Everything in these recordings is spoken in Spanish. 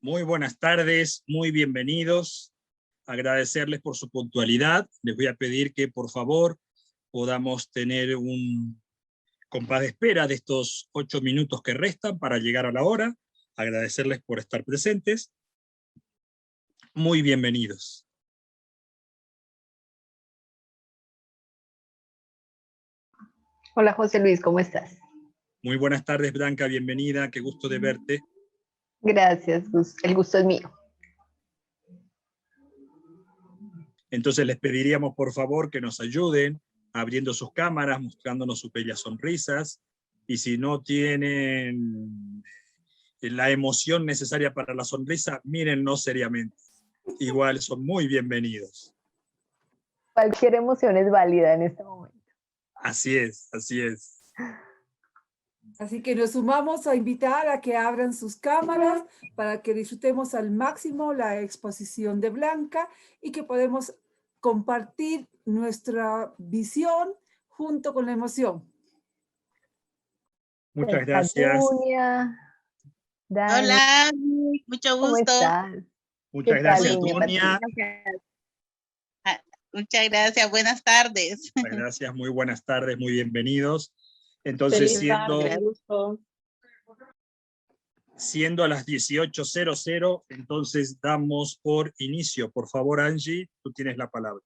Muy buenas tardes, muy bienvenidos. Agradecerles por su puntualidad. Les voy a pedir que por favor podamos tener un compás de espera de estos 8 minutos que restan para llegar a la hora. Agradecerles por estar presentes. Muy bienvenidos. Hola José Luis, ¿cómo estás? Muy buenas tardes, Blanca, bienvenida, qué gusto de verte. Gracias, el gusto es mío. Entonces les pediríamos por favor que nos ayuden abriendo sus cámaras, mostrándonos sus bellas sonrisas, y si no tienen la emoción necesaria para la sonrisa, mírennos seriamente. Igual son muy bienvenidos. Cualquier emoción es válida en este momento. Así es, así es. Así que nos sumamos a invitar a que abran sus cámaras para que disfrutemos al máximo la exposición de Blanca y que podemos compartir nuestra visión junto con la emoción. Muchas gracias. Dunia, Dani, Hola, mucho ¿cómo gusto. estás? Muchas ¿Qué tal, gracias, Dunia, Dunia. Muchas gracias, buenas tardes. Muchas gracias, muy buenas tardes, muy bienvenidos. Entonces, Feliz tarde, gusto. siendo a las 18:00, entonces damos por inicio. Por favor, Angie, tú tienes la palabra.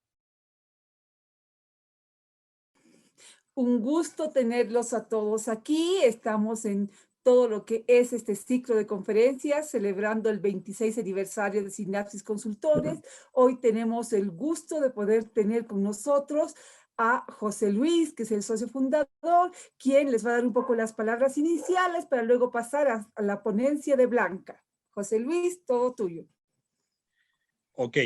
Un gusto tenerlos a todos aquí. Estamos en todo lo que es este ciclo de conferencias, celebrando el 26 aniversario de Sinapsis Consultores. Hoy tenemos el gusto de poder tener con nosotros a José Luis, que es el socio fundador, quien les va a dar un poco las palabras iniciales para luego pasar a la ponencia de Blanca. José Luis, todo tuyo. Ok.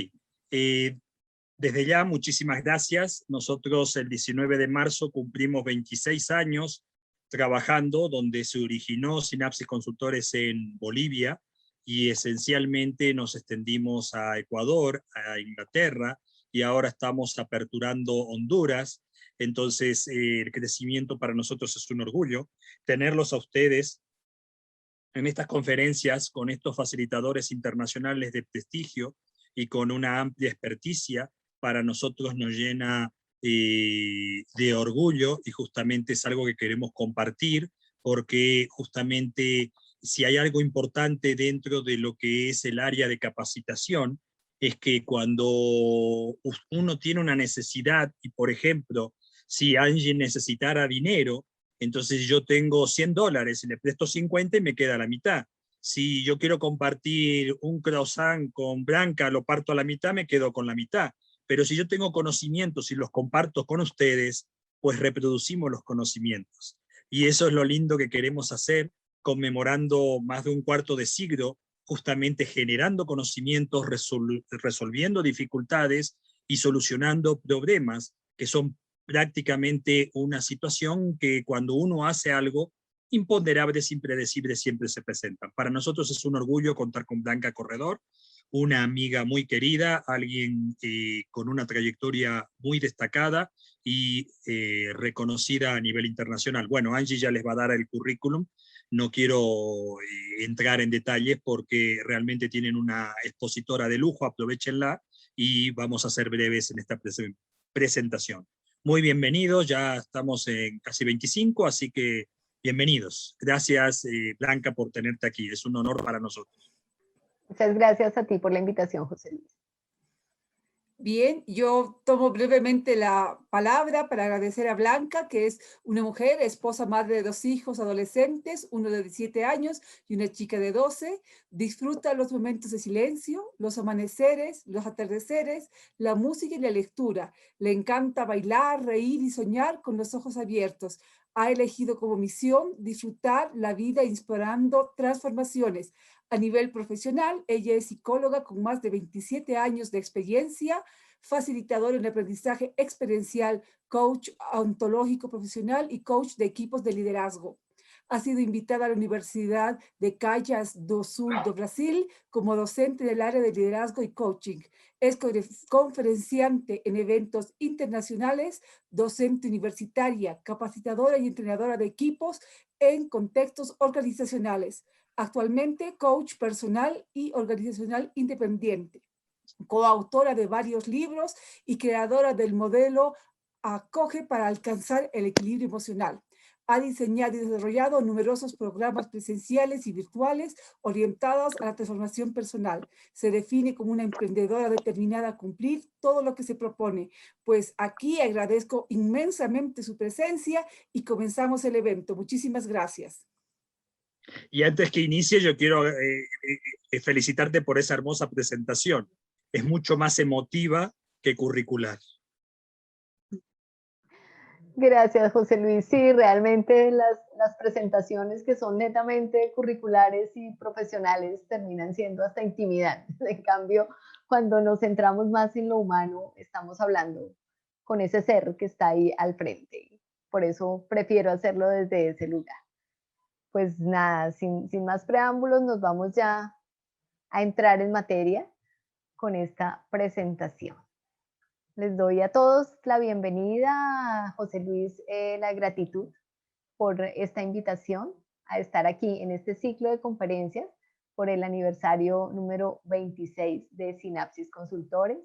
Desde ya, muchísimas gracias. Nosotros el 19 de marzo cumplimos 26 años trabajando, donde se originó Sinapsis Consultores en Bolivia, y esencialmente nos extendimos a Ecuador, a Inglaterra, y ahora estamos aperturando Honduras. Entonces, el crecimiento para nosotros es un orgullo. Tenerlos a ustedes en estas conferencias con estos facilitadores internacionales de prestigio y con una amplia experticia, para nosotros nos llena de orgullo, y justamente es algo que queremos compartir, porque justamente si hay algo importante dentro de lo que es el área de capacitación, es que cuando uno tiene una necesidad, y por ejemplo, si alguien necesitara dinero, entonces yo tengo $100 y le presto 50 y me queda la mitad. Si yo quiero compartir un croissant con Blanca, lo parto a la mitad, me quedo con la mitad. Pero si yo tengo conocimientos y los comparto con ustedes, pues reproducimos los conocimientos. Y eso es lo lindo que queremos hacer, conmemorando más de un cuarto de siglo, justamente generando conocimientos, resolviendo dificultades y solucionando problemas que son prácticamente una situación que cuando uno hace algo, imponderables, impredecibles, siempre se presentan. Para nosotros es un orgullo contar con Blanca Corredor, una amiga muy querida, alguien con una trayectoria muy destacada y reconocida a nivel internacional. Bueno, Angie ya les va a dar el currículum, no quiero entrar en detalles porque realmente tienen una expositora de lujo, aprovechenla, y vamos a ser breves en esta presentación. Muy bienvenidos, ya estamos en casi 25, así que bienvenidos. Gracias, Blanca, por tenerte aquí. Es un honor para nosotros. Muchas gracias a ti por la invitación, José Luis. Bien, yo tomo brevemente la palabra para agradecer a Blanca, que es una mujer, esposa, madre de 2 hijos adolescentes, uno de 17 años y una chica de 12. Disfruta los momentos de silencio, los amaneceres, los atardeceres, la música y la lectura. Le encanta bailar, reír y soñar con los ojos abiertos. Ha elegido como misión disfrutar la vida inspirando transformaciones. A nivel profesional, ella es psicóloga con más de 27 años de experiencia, facilitadora en aprendizaje experiencial, coach ontológico profesional y coach de equipos de liderazgo. Ha sido invitada a la Universidad de Caxias do Sul do Brasil como docente del área de liderazgo y coaching. Es conferenciante en eventos internacionales, docente universitaria, capacitadora y entrenadora de equipos en contextos organizacionales. Actualmente coach personal y organizacional independiente, coautora de varios libros y creadora del modelo Acoge para alcanzar el equilibrio emocional. Ha diseñado y desarrollado numerosos programas presenciales y virtuales orientados a la transformación personal. Se define como una emprendedora determinada a cumplir todo lo que se propone. Pues aquí agradezco inmensamente su presencia y comenzamos el evento. Muchísimas gracias. Y antes que inicie, yo quiero felicitarte por esa hermosa presentación. Es mucho más emotiva que curricular. Gracias, José Luis. Sí, realmente las presentaciones que son netamente curriculares y profesionales terminan siendo hasta intimidantes. En cambio, cuando nos centramos más en lo humano, estamos hablando con ese ser que está ahí al frente. Por eso prefiero hacerlo desde ese lugar. Pues nada, sin más preámbulos, nos vamos ya a entrar en materia con esta presentación. Les doy a todos la bienvenida, a José Luis, la gratitud por esta invitación a estar aquí en este ciclo de conferencias por el aniversario número 26 de Sinapsis Consultores.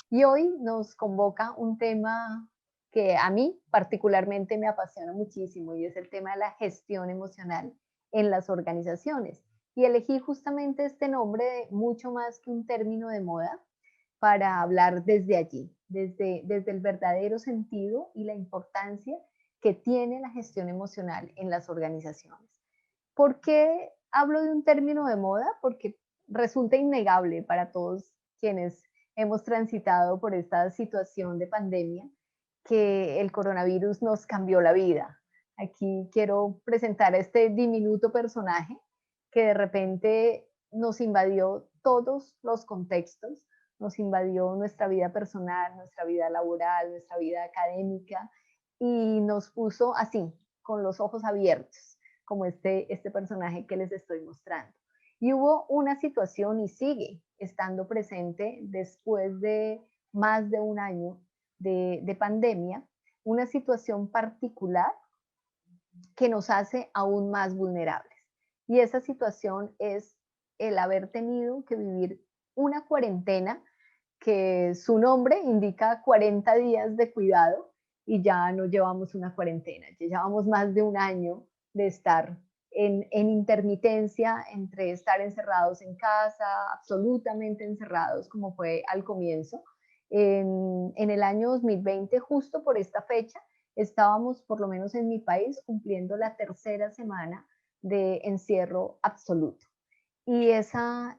Y hoy nos convoca un tema que a mí particularmente me apasiona muchísimo y es el tema de la gestión emocional en las organizaciones. Y elegí justamente este nombre mucho más que un término de moda para hablar desde allí, desde el verdadero sentido y la importancia que tiene la gestión emocional en las organizaciones. ¿Por qué hablo de un término de moda? Porque resulta innegable para todos quienes hemos transitado por esta situación de pandemia que el coronavirus nos cambió la vida. Aquí quiero presentar a este diminuto personaje que de repente nos invadió todos los contextos, nos invadió nuestra vida personal, nuestra vida laboral, nuestra vida académica y nos puso así, con los ojos abiertos, como este personaje que les estoy mostrando. Y hubo una situación y sigue estando presente después de más de un año de pandemia, una situación particular que nos hace aún más vulnerables. Y esa situación es el haber tenido que vivir una cuarentena que su nombre indica 40 días de cuidado y ya no llevamos una cuarentena, ya llevamos más de un año de estar en intermitencia entre estar encerrados en casa, absolutamente encerrados como fue al comienzo. En el año 2020, justo por esta fecha, estábamos, por lo menos en mi país, cumpliendo la tercera semana de encierro absoluto. Y esa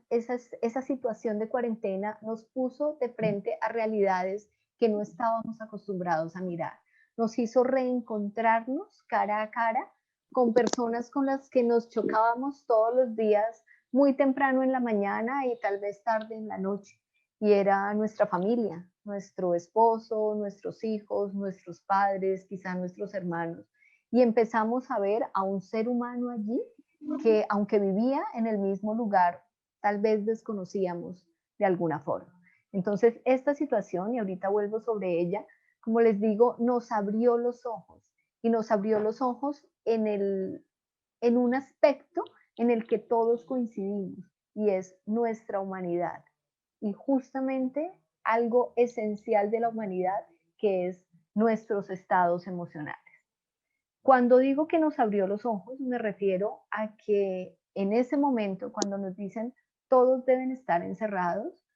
situación de cuarentena nos puso de frente a realidades que no estábamos acostumbrados a mirar. Nos hizo reencontrarnos cara a cara con personas con las que nos chocábamos todos los días, muy temprano en la mañana y tal vez tarde en la noche. Y era nuestra familia, nuestro esposo, nuestros hijos, nuestros padres, quizá nuestros hermanos. Y empezamos a ver a un ser humano allí que aunque vivía en el mismo lugar, tal vez desconocíamos de alguna forma. Entonces, esta situación, y ahorita vuelvo sobre ella, como les digo, nos abrió los ojos, y nos abrió los ojos en un aspecto en el que todos coincidimos, y es nuestra humanidad. Y justamente algo esencial de la humanidad, que es nuestros estados emocionales. Cuando digo que nos abrió los ojos, me refiero a que en ese momento, cuando nos dicen todos deben estar encerrados,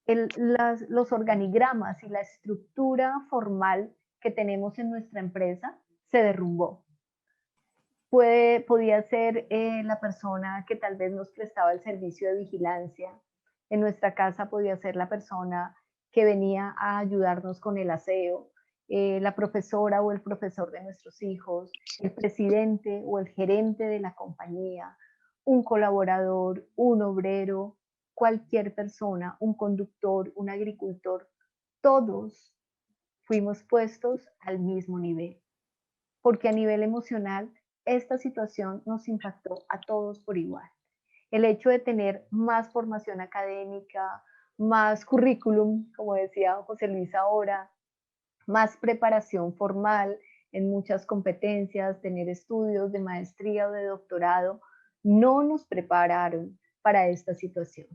los organigramas y la estructura formal que tenemos en nuestra empresa se derrumbó. Podía ser la persona que tal vez nos prestaba el servicio de vigilancia. En nuestra casa podía ser la persona que venía a ayudarnos con el aseo, la profesora o el profesor de nuestros hijos, el presidente o el gerente de la compañía, un colaborador, un obrero, cualquier persona, un conductor, un agricultor, todos fuimos puestos al mismo nivel, porque a nivel emocional esta situación nos impactó a todos por igual. El hecho de tener más formación académica, más currículum, como decía José Luis ahora, más preparación formal en muchas competencias, tener estudios de maestría o de doctorado, no nos prepararon para esta situación.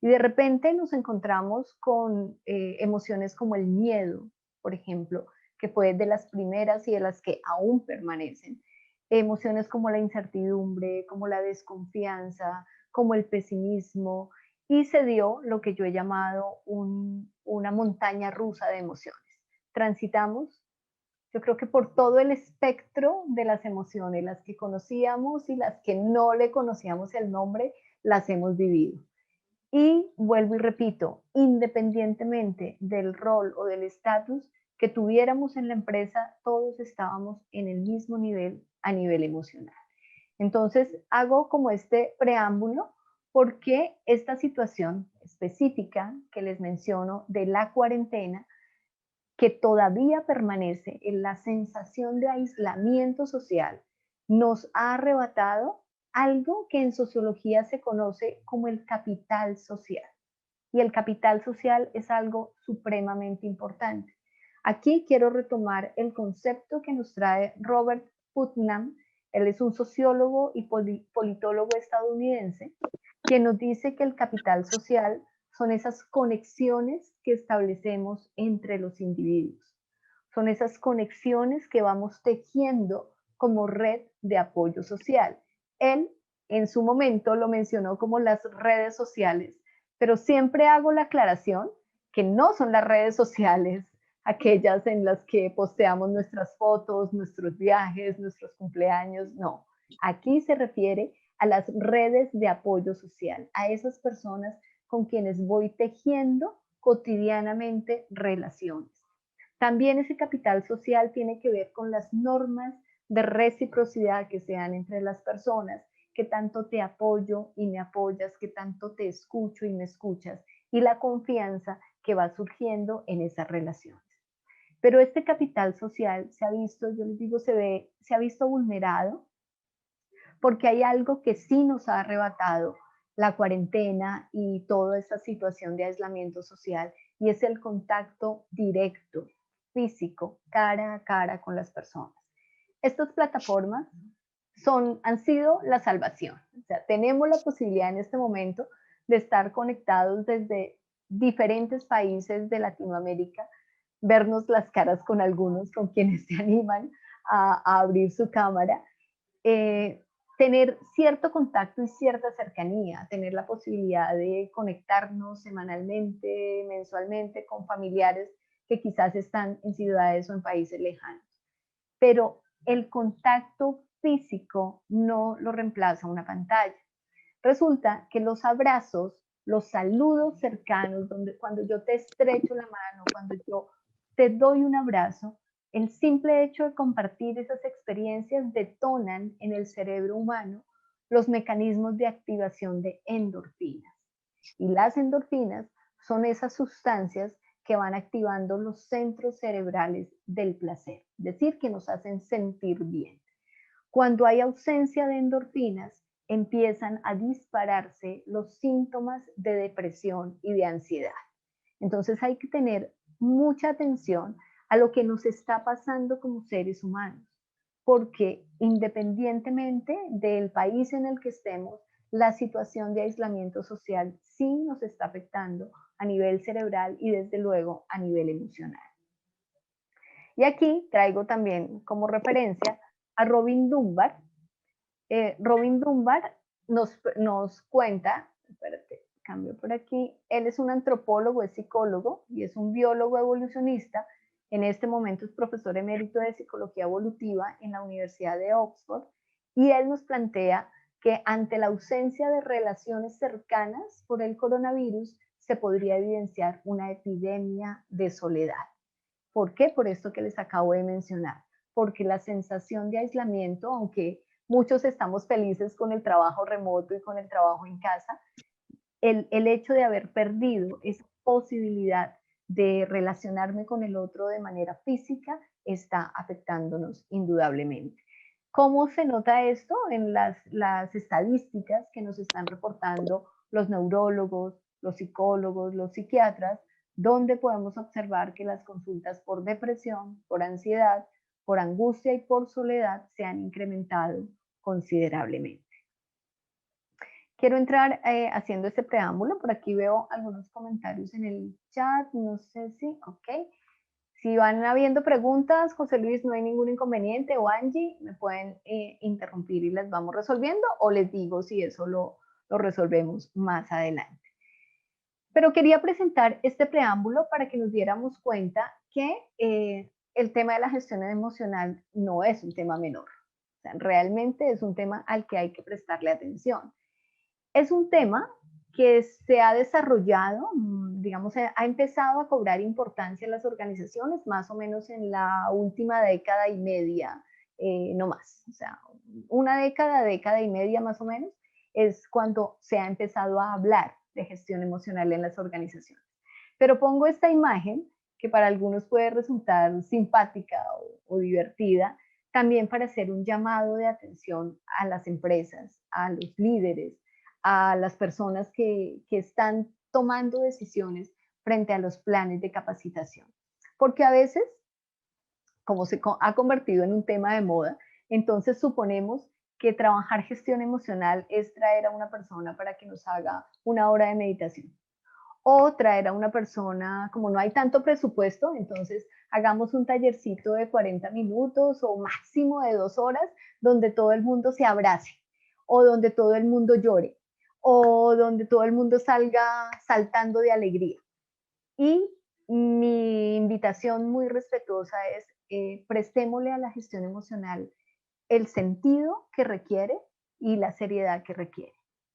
Y de repente nos encontramos con emociones como el miedo, por ejemplo, que fue de las primeras y de las que aún permanecen. Emociones como la incertidumbre, como la desconfianza, como el pesimismo, y se dio lo que yo he llamado una montaña rusa de emociones. Transitamos, yo creo que por todo el espectro de las emociones, las que conocíamos y las que no le conocíamos el nombre, las hemos vivido. Y vuelvo y repito, independientemente del rol o del estatus que tuviéramos en la empresa, todos estábamos en el mismo nivel a nivel emocional. Entonces, hago como este preámbulo porque esta situación específica que les menciono de la cuarentena, que todavía permanece en la sensación de aislamiento social, nos ha arrebatado algo que en sociología se conoce como el capital social. Y el capital social es algo supremamente importante. Aquí quiero retomar el concepto que nos trae Robert Putnam. Él es un sociólogo y politólogo estadounidense, que nos dice que el capital social son esas conexiones que establecemos entre los individuos. Son esas conexiones que vamos tejiendo como red de apoyo social. Él en su momento lo mencionó como las redes sociales, pero siempre hago la aclaración que no son las redes sociales aquellas en las que posteamos nuestras fotos, nuestros viajes, nuestros cumpleaños, no. Aquí se refiere a las redes de apoyo social, a esas personas con quienes voy tejiendo cotidianamente relaciones. También ese capital social tiene que ver con las normas de reciprocidad que se dan entre las personas, que tanto te apoyo y me apoyas, que tanto te escucho y me escuchas, y la confianza que va surgiendo en esas relaciones. Pero este capital social se ha visto, yo les digo, se ha visto vulnerado porque hay algo que sí nos ha arrebatado la cuarentena y toda esta situación de aislamiento social, y es el contacto directo, físico, cara a cara con las personas. Estas plataformas han sido la salvación. O sea, tenemos la posibilidad en este momento de estar conectados desde diferentes países de Latinoamérica, vernos las caras con algunos, con quienes se animan a abrir su cámara, tener cierto contacto y cierta cercanía, tener la posibilidad de conectarnos semanalmente, mensualmente con familiares que quizás están en ciudades o en países lejanos. Pero el contacto físico no lo reemplaza una pantalla. Resulta que los abrazos, los saludos cercanos, cuando yo te estrecho la mano, cuando yo te doy un abrazo, el simple hecho de compartir esas experiencias detonan en el cerebro humano los mecanismos de activación de endorfinas. Y las endorfinas son esas sustancias que van activando los centros cerebrales del placer, es decir, que nos hacen sentir bien. Cuando hay ausencia de endorfinas, empiezan a dispararse los síntomas de depresión y de ansiedad. Entonces hay que tener mucha atención a lo que nos está pasando como seres humanos, porque independientemente del país en el que estemos, la situación de aislamiento social sí nos está afectando a nivel cerebral y desde luego a nivel emocional. Y aquí traigo también como referencia a Robin Dunbar. Robin Dunbar nos cuenta, espérate, cambio por aquí, él es un antropólogo, es psicólogo y es un biólogo evolucionista. En este momento es profesor emérito de psicología evolutiva en la Universidad de Oxford, y él nos plantea que ante la ausencia de relaciones cercanas por el coronavirus se podría evidenciar una epidemia de soledad. ¿Por qué? Por esto que les acabo de mencionar, porque la sensación de aislamiento, aunque muchos estamos felices con el trabajo remoto y con el trabajo en casa, el hecho de haber perdido esa posibilidad de relacionarme con el otro de manera física está afectándonos indudablemente. ¿Cómo se nota esto? En las estadísticas que nos están reportando los neurólogos, los psicólogos, los psiquiatras, donde podemos observar que las consultas por depresión, por ansiedad, por angustia y por soledad se han incrementado considerablemente. quiero entrar haciendo este preámbulo. Por aquí veo algunos comentarios en el chat, no sé si, ok. Si van habiendo preguntas, José Luis, no hay ningún inconveniente, o Angie, me pueden interrumpir y las vamos resolviendo, o les digo si eso lo resolvemos más adelante. Pero quería presentar este preámbulo para que nos diéramos cuenta que el tema de la gestión emocional no es un tema menor. O sea, realmente es un tema al que hay que prestarle atención. Es un tema que se ha desarrollado, digamos, ha empezado a cobrar importancia en las organizaciones más o menos en la última década y media, no más. O sea, una década y media más o menos, es cuando se ha empezado a hablar de gestión emocional en las organizaciones. Pero pongo esta imagen, que para algunos puede resultar simpática o divertida, también para hacer un llamado de atención a las empresas, a los líderes, a las personas que están tomando decisiones frente a los planes de capacitación. Porque a veces, como se ha convertido en un tema de moda, entonces suponemos que trabajar gestión emocional es traer a una persona para que nos haga una hora de meditación. O traer a una persona, como no hay tanto presupuesto, entonces hagamos un tallercito de 40 minutos o máximo de 2 horas, donde todo el mundo se abrace, o donde todo el mundo llore, o donde todo el mundo salga saltando de alegría. Y mi invitación muy respetuosa es, prestémosle a la gestión emocional el sentido que requiere y la seriedad que requiere.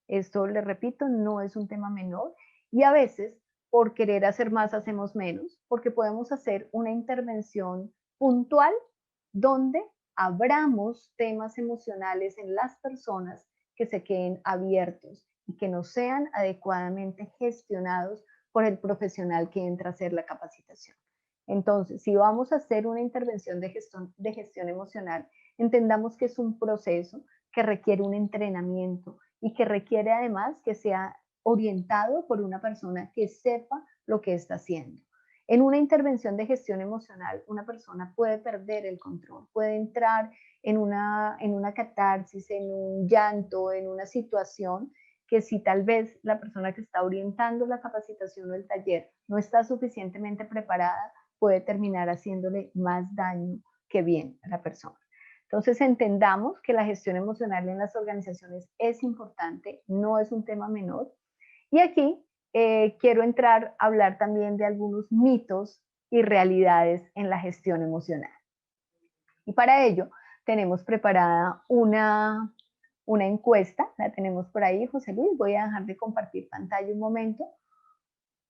Esto, le repito, no es un tema menor, y a veces, por querer hacer más, hacemos menos, porque podemos hacer una intervención puntual donde abramos temas emocionales en las personas que se queden abiertos y que no sean adecuadamente gestionados por el profesional que entra a hacer la capacitación. Entonces, si vamos a hacer una intervención de gestión emocional, entendamos que es un proceso que requiere un entrenamiento y que requiere además que sea orientado por una persona que sepa lo que está haciendo. En una intervención de gestión emocional, una persona puede perder el control, puede entrar en una catarsis, en un llanto, en una situación que si tal vez la persona que está orientando la capacitación o el taller no está suficientemente preparada, puede terminar haciéndole más daño que bien a la persona. Entonces entendamos que la gestión emocional en las organizaciones es importante, no es un tema menor. Y aquí quiero entrar a hablar también de algunos mitos y realidades en la gestión emocional. Y para ello tenemos preparada una encuesta, la tenemos por ahí, José Luis. Voy a dejar de compartir pantalla un momento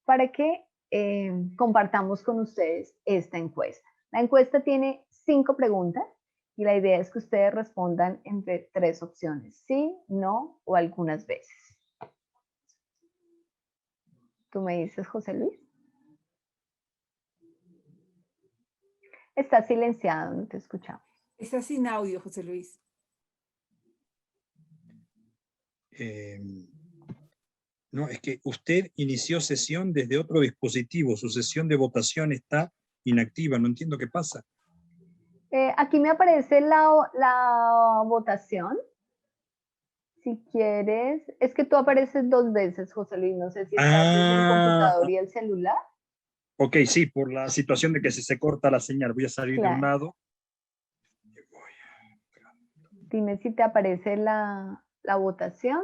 para que compartamos con ustedes esta encuesta. La encuesta tiene 5 preguntas y la idea es que ustedes respondan entre 3 opciones, sí, no o algunas veces. ¿Tú me dices, José Luis? Está silenciado, no te escuchamos. Está sin audio, José Luis. No, es que usted inició sesión desde otro dispositivo. Su sesión de votación está inactiva. No entiendo qué pasa. Aquí me aparece la votación. Si quieres, es que tú apareces 2 veces, José Luis. No sé si estás desde el computador y el celular. Ok, sí, por la situación de que se corta la señal. Voy a salir de un lado. Dime si te aparece la votación.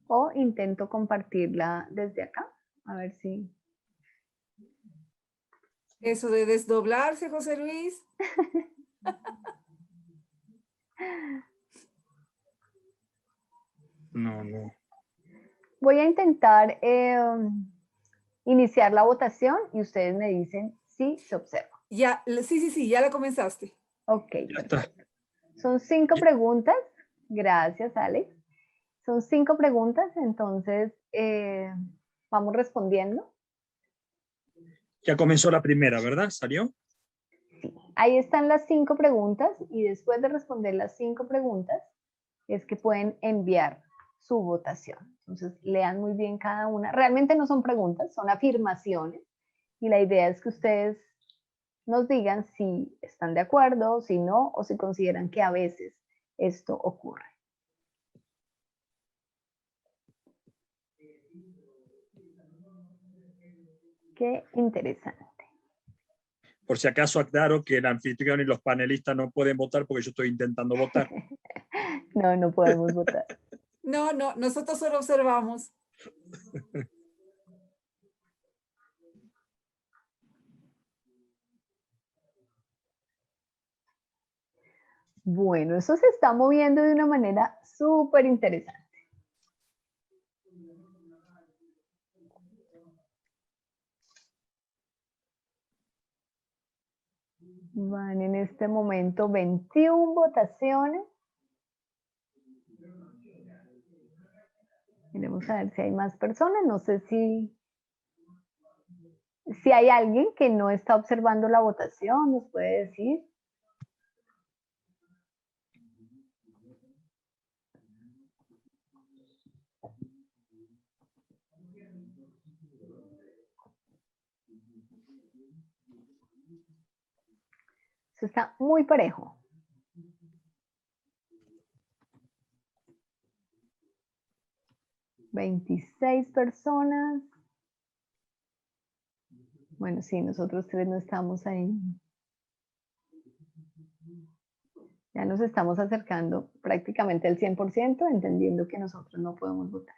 O intento compartirla desde acá. A ver si... Eso de desdoblarse, José Luis. No. Voy a intentar iniciar la votación y ustedes me dicen si se observa. Ya, sí, ya la comenzaste. Ok, Ya perfecto. Son 5 preguntas. Gracias, Alex. Son 5 preguntas, entonces vamos respondiendo. Ya comenzó la primera, ¿verdad? ¿Salió? Sí, ahí están las 5 preguntas y después de responder las 5 preguntas es que pueden enviar su votación. Entonces, lean muy bien cada una. Realmente no son preguntas, son afirmaciones y la idea es que ustedes nos digan si están de acuerdo, si no, o si consideran que a veces esto ocurre. Qué interesante. Por si acaso aclaro que el anfitrión y los panelistas no pueden votar porque yo estoy intentando votar. No, no podemos votar. No, no, nosotros solo observamos. Bueno, eso se está moviendo de una manera súper interesante. Van en este momento 21 votaciones. Miremos a ver si hay más personas. No sé si hay alguien que no está observando la votación, nos puede decir. Eso está muy parejo. ¿26 personas? Bueno, sí, nosotros tres no estamos ahí. Ya nos estamos acercando prácticamente al 100%, entendiendo que nosotros no podemos votar.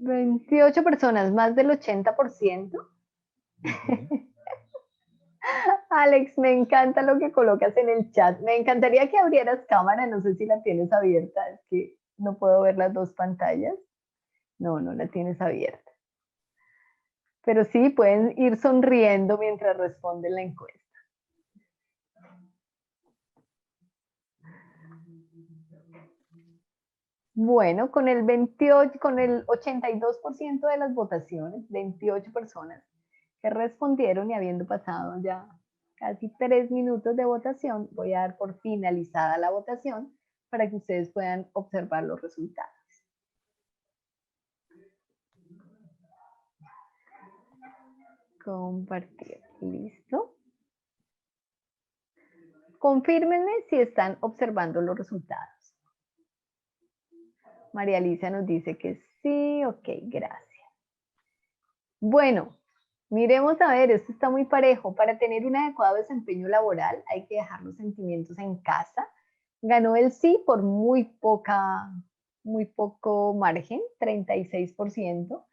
¿28 personas, más del 80%? Alex, me encanta lo que colocas en el chat. Me encantaría que abrieras cámara, no sé si la tienes abierta, es que no puedo ver las dos pantallas. No, no la tienes abierta. Pero sí, pueden ir sonriendo mientras responden la encuesta. Bueno, con el 82% de las votaciones, 28 personas que respondieron y habiendo pasado ya casi 3 minutos de votación, voy a dar por finalizada la votación para que ustedes puedan observar los resultados. Compartir, listo. Confírmenme si están observando los resultados. María Alicia nos dice que sí, ok, gracias. Bueno, miremos a ver, esto está muy parejo. Para tener un adecuado desempeño laboral hay que dejar los sentimientos en casa. Ganó el sí por muy poco margen, 36%,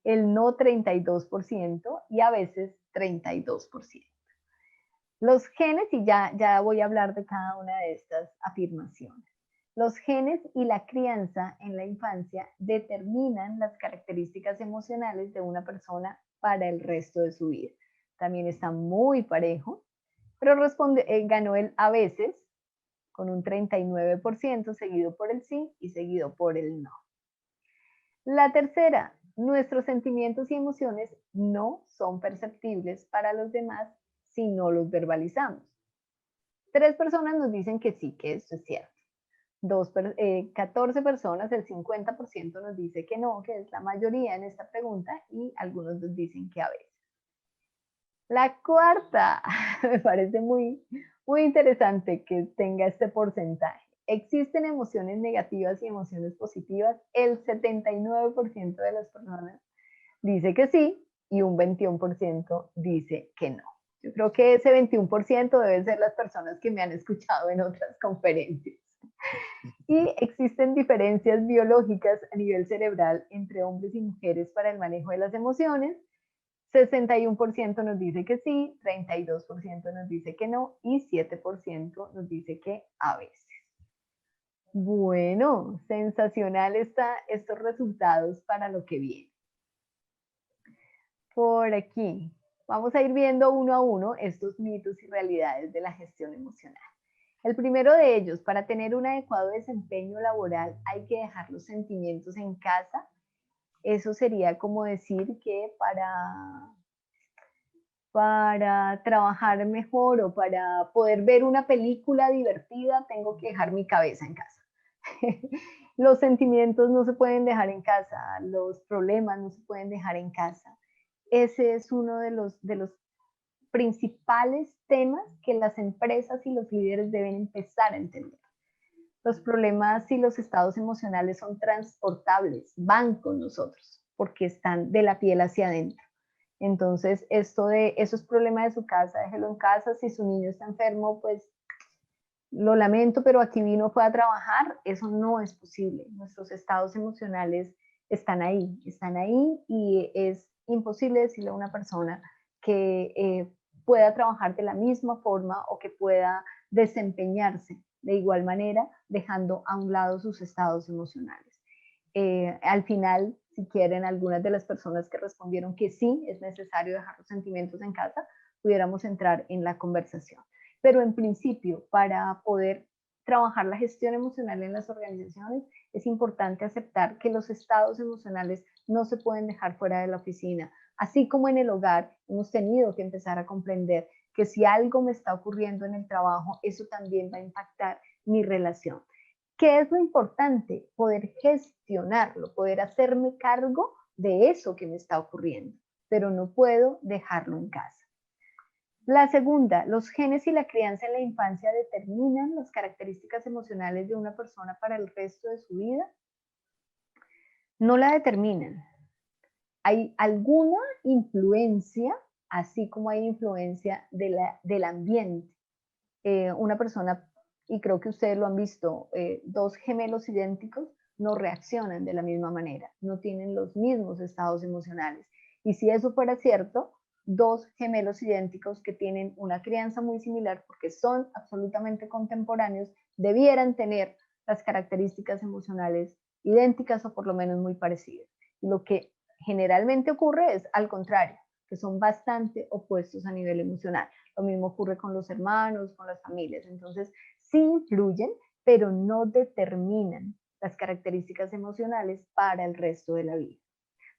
el no 32% y a veces 32%. Los genes, y ya voy a hablar de cada una de estas afirmaciones. Los genes y la crianza en la infancia determinan las características emocionales de una persona para el resto de su vida. También está muy parejo, pero ganó el a veces con un 39%, seguido por el sí y seguido por el no. La tercera, nuestros sentimientos y emociones no son perceptibles para los demás si no los verbalizamos. 3 personas nos dicen que sí, que esto es cierto. 14 personas, el 50% nos dice que no, que es la mayoría en esta pregunta, y algunos nos dicen que a veces. La cuarta, me parece muy interesante que tenga este porcentaje. ¿Existen emociones negativas y emociones positivas? El 79% de las personas dice que sí y un 21% dice que no. Yo creo que ese 21% deben ser las personas que me han escuchado en otras conferencias. Y existen diferencias biológicas a nivel cerebral entre hombres y mujeres para el manejo de las emociones. 61% nos dice que sí, 32% nos dice que no y 7% nos dice que a veces. Bueno, sensacional estos resultados para lo que viene. Por aquí, vamos a ir viendo uno a uno estos mitos y realidades de la gestión emocional. El primero de ellos, para tener un adecuado desempeño laboral hay que dejar los sentimientos en casa. Eso sería como decir que para trabajar mejor o para poder ver una película divertida tengo que dejar mi cabeza en casa. Los sentimientos no se pueden dejar en casa, los problemas no se pueden dejar en casa. ese es uno de los principales temas que las empresas y los líderes deben empezar a entender. Los problemas y los estados emocionales son transportables, van con nosotros, porque están de la piel hacia adentro. Entonces, esto de esos problemas de su casa, déjelo en casa. Si su niño está enfermo, pues lo lamento, pero aquí vino, fue a trabajar. Eso no es posible. Nuestros estados emocionales están ahí y es imposible decirle a una persona que pueda trabajar de la misma forma o que pueda desempeñarse de igual manera, dejando a un lado sus estados emocionales. Al final, si quieren, algunas de las personas que respondieron que sí, es necesario dejar los sentimientos en casa, pudiéramos entrar en la conversación. Pero en principio, para poder trabajar la gestión emocional en las organizaciones, es importante aceptar que los estados emocionales no se pueden dejar fuera de la oficina. Así como en el hogar, hemos tenido que empezar a comprender que si algo me está ocurriendo en el trabajo, eso también va a impactar mi relación. ¿Qué es lo importante? Poder gestionarlo, poder hacerme cargo de eso que me está ocurriendo, pero no puedo dejarlo en casa. La segunda, los genes y la crianza en la infancia determinan las características emocionales de una persona para el resto de su vida. No la determinan. Hay alguna influencia, así como hay influencia del ambiente. Una persona, y creo que ustedes lo han visto, dos gemelos idénticos no reaccionan de la misma manera, no tienen los mismos estados emocionales. Y si eso fuera cierto, dos gemelos idénticos que tienen una crianza muy similar, porque son absolutamente contemporáneos, debieran tener las características emocionales idénticas o por lo menos muy parecidas. Y lo que generalmente ocurre es al contrario, que son bastante opuestos a nivel emocional. Lo mismo ocurre con los hermanos, con las familias. Entonces, sí influyen, pero no determinan las características emocionales para el resto de la vida.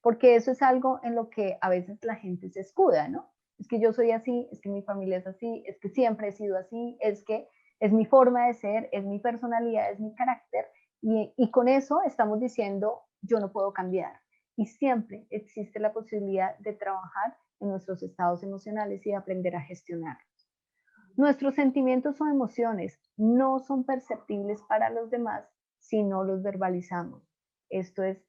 Porque eso es algo en lo que a veces la gente se escuda, ¿no? Es que yo soy así, es que mi familia es así, es que siempre he sido así, es que es mi forma de ser, es mi personalidad, es mi carácter. Y con eso estamos diciendo, yo no puedo cambiar. Y siempre existe la posibilidad de trabajar en nuestros estados emocionales y de aprender a gestionarlos. Nuestros sentimientos o emociones no son perceptibles para los demás si no los verbalizamos. Esto es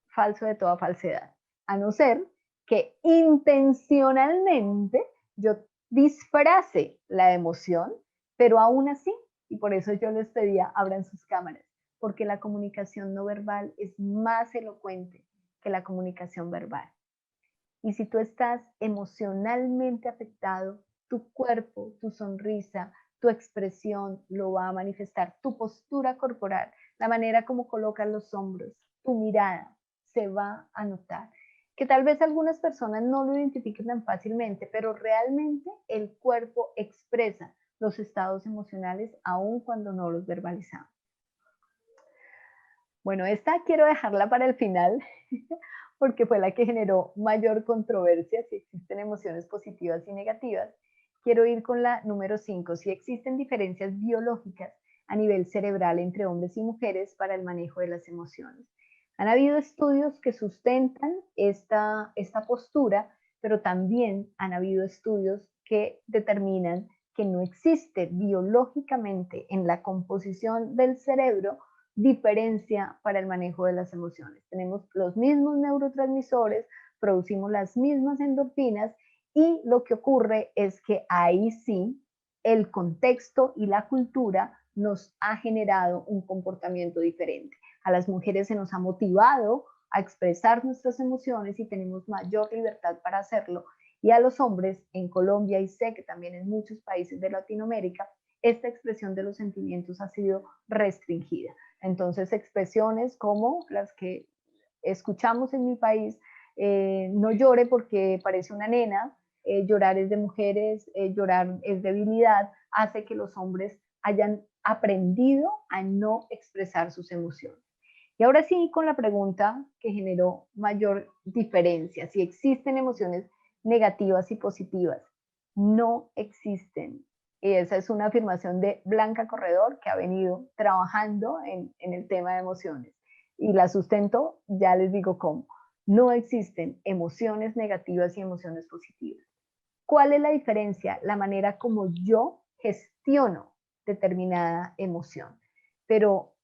falso de toda falsedad, a no ser que intencionalmente yo disfrace la emoción, pero aún así, y por eso yo les pedía, abran sus cámaras, porque la comunicación no verbal es más elocuente que la comunicación verbal. Y si tú estás emocionalmente afectado, tu cuerpo, tu sonrisa, tu expresión lo va a manifestar, tu postura corporal, la manera como colocas los hombros, tu mirada, se va a notar. Que tal vez algunas personas no lo identifiquen tan fácilmente, pero realmente el cuerpo expresa los estados emocionales aun cuando no los verbalizamos. Bueno, esta quiero dejarla para el final porque fue la que generó mayor controversia, si existen emociones positivas y negativas. Quiero ir con la número 5, si existen diferencias biológicas a nivel cerebral entre hombres y mujeres para el manejo de las emociones. Han habido estudios que sustentan esta postura, pero también han habido estudios que determinan que no existe biológicamente en la composición del cerebro diferencia para el manejo de las emociones. Tenemos los mismos neurotransmisores, producimos las mismas endorfinas y lo que ocurre es que ahí sí el contexto y la cultura nos ha generado un comportamiento diferente. A las mujeres se nos ha motivado a expresar nuestras emociones y tenemos mayor libertad para hacerlo. Y a los hombres en Colombia y sé que también en muchos países de Latinoamérica, esta expresión de los sentimientos ha sido restringida. Entonces, expresiones como las que escuchamos en mi país, no llore porque parece una nena, llorar es de mujeres, llorar es debilidad, hace que los hombres hayan aprendido a no expresar sus emociones. Y ahora sí, con la pregunta que generó mayor diferencia, si existen emociones negativas y positivas. No existen. Y esa es una afirmación de Blanca Corredor, que ha venido trabajando en el tema de emociones. Y la sustento, ya les digo cómo. No existen emociones negativas y emociones positivas. ¿Cuál es la diferencia? La manera como yo gestiono determinada emoción. Pero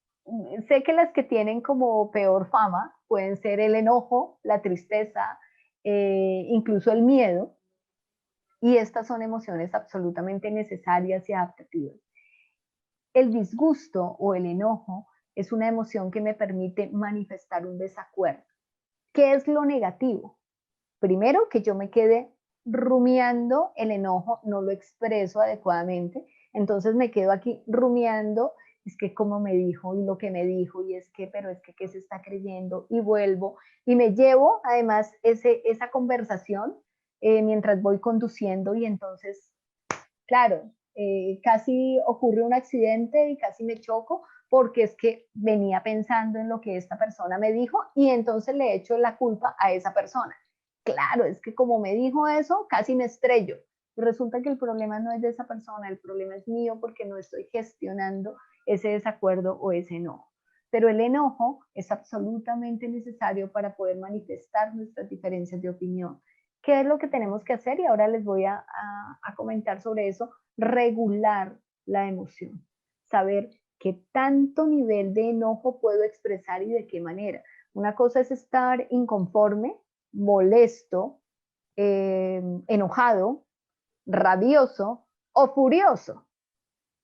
sé que las que tienen como peor fama pueden ser el enojo, la tristeza, incluso el miedo, y estas son emociones absolutamente necesarias y adaptativas. El disgusto o el enojo es una emoción que me permite manifestar un desacuerdo. ¿Qué es lo negativo? Primero, que yo me quede rumiando el enojo, no lo expreso adecuadamente, entonces me quedo aquí rumiando, es que cómo me dijo y lo que me dijo, y es que, pero es que qué se está creyendo, y vuelvo, y me llevo además esa conversación mientras voy conduciendo, y entonces, claro, casi ocurre un accidente y casi me choco, porque es que venía pensando en lo que esta persona me dijo, y entonces le echo la culpa a esa persona. Claro, es que como me dijo eso, casi me estrello. Y resulta que el problema no es de esa persona, el problema es mío porque no estoy gestionando ese desacuerdo o ese enojo. Pero el enojo es absolutamente necesario para poder manifestar nuestras diferencias de opinión. ¿Qué es lo que tenemos que hacer? Y ahora les voy a comentar sobre eso. Regular la emoción. Saber qué tanto nivel de enojo puedo expresar y de qué manera. Una cosa es estar inconforme, molesto, enojado, rabioso o furioso.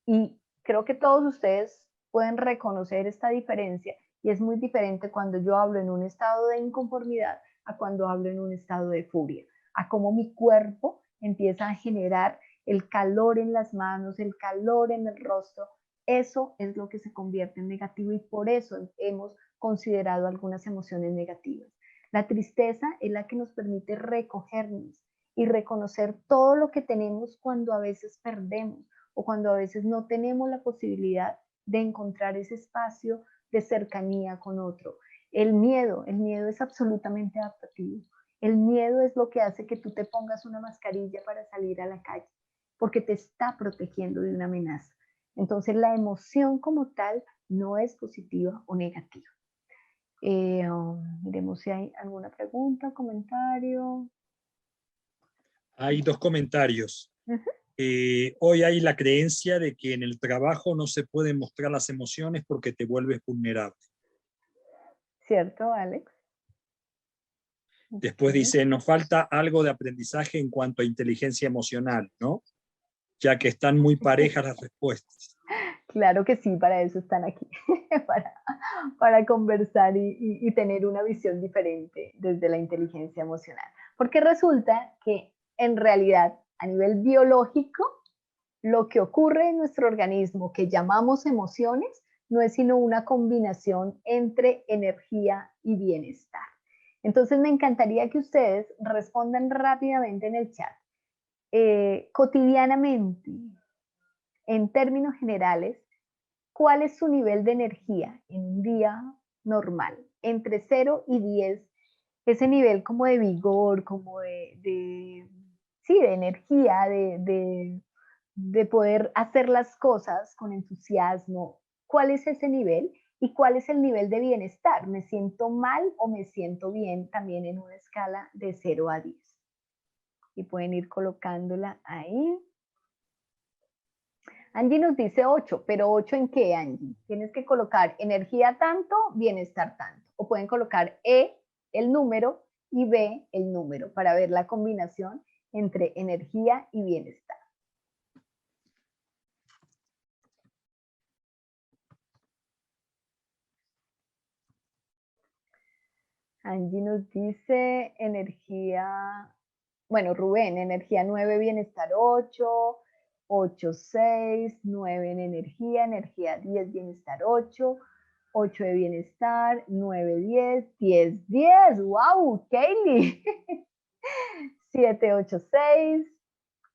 Y creo que todos ustedes pueden reconocer esta diferencia y es muy diferente cuando yo hablo en un estado de inconformidad a cuando hablo en un estado de furia, a cómo mi cuerpo empieza a generar el calor en las manos, el calor en el rostro. Eso es lo que se convierte en negativo y por eso hemos considerado algunas emociones negativas. La tristeza es la que nos permite recogernos y reconocer todo lo que tenemos cuando a veces perdemos o cuando a veces no tenemos la posibilidad de encontrar ese espacio de cercanía con otro. El miedo es absolutamente adaptativo. El miedo es lo que hace que tú te pongas una mascarilla para salir a la calle, porque te está protegiendo de una amenaza. Entonces la emoción como tal no es positiva o negativa. Miremos si hay alguna pregunta, comentario. Hay dos comentarios. Hoy hay la creencia de que en el trabajo no se pueden mostrar las emociones porque te vuelves vulnerable. ¿Cierto, Alex? Después dice, nos falta algo de aprendizaje en cuanto a inteligencia emocional, ¿no? Ya que están muy parejas las respuestas. Claro que sí, para eso están aquí, para conversar y tener una visión diferente desde la inteligencia emocional. Porque resulta que en realidad, a nivel biológico, lo que ocurre en nuestro organismo que llamamos emociones no es sino una combinación entre energía y bienestar. Entonces me encantaría que ustedes respondan rápidamente en el chat. Cotidianamente, en términos generales, ¿cuál es su nivel de energía en un día normal? Entre 0 y 10, ese nivel como de vigor, como sí, de energía, de poder hacer las cosas con entusiasmo. ¿Cuál es ese nivel? ¿Y cuál es el nivel de bienestar? ¿Me siento mal o me siento bien? También en una escala de 0 a 10. Y pueden ir colocándola ahí. Angie nos dice 8, pero 8 ¿en qué, Angie? Tienes que colocar energía tanto, bienestar tanto. O pueden colocar E, el número, y B, el número, para ver la combinación entre energía y bienestar. Angie nos dice energía, bueno, Rubén, energía 9, bienestar 8, 8, 6, 9 en energía 10, bienestar 8, 8 de bienestar, 9, 10, 10, 10, wow, Kaylee. 7, 8, 6,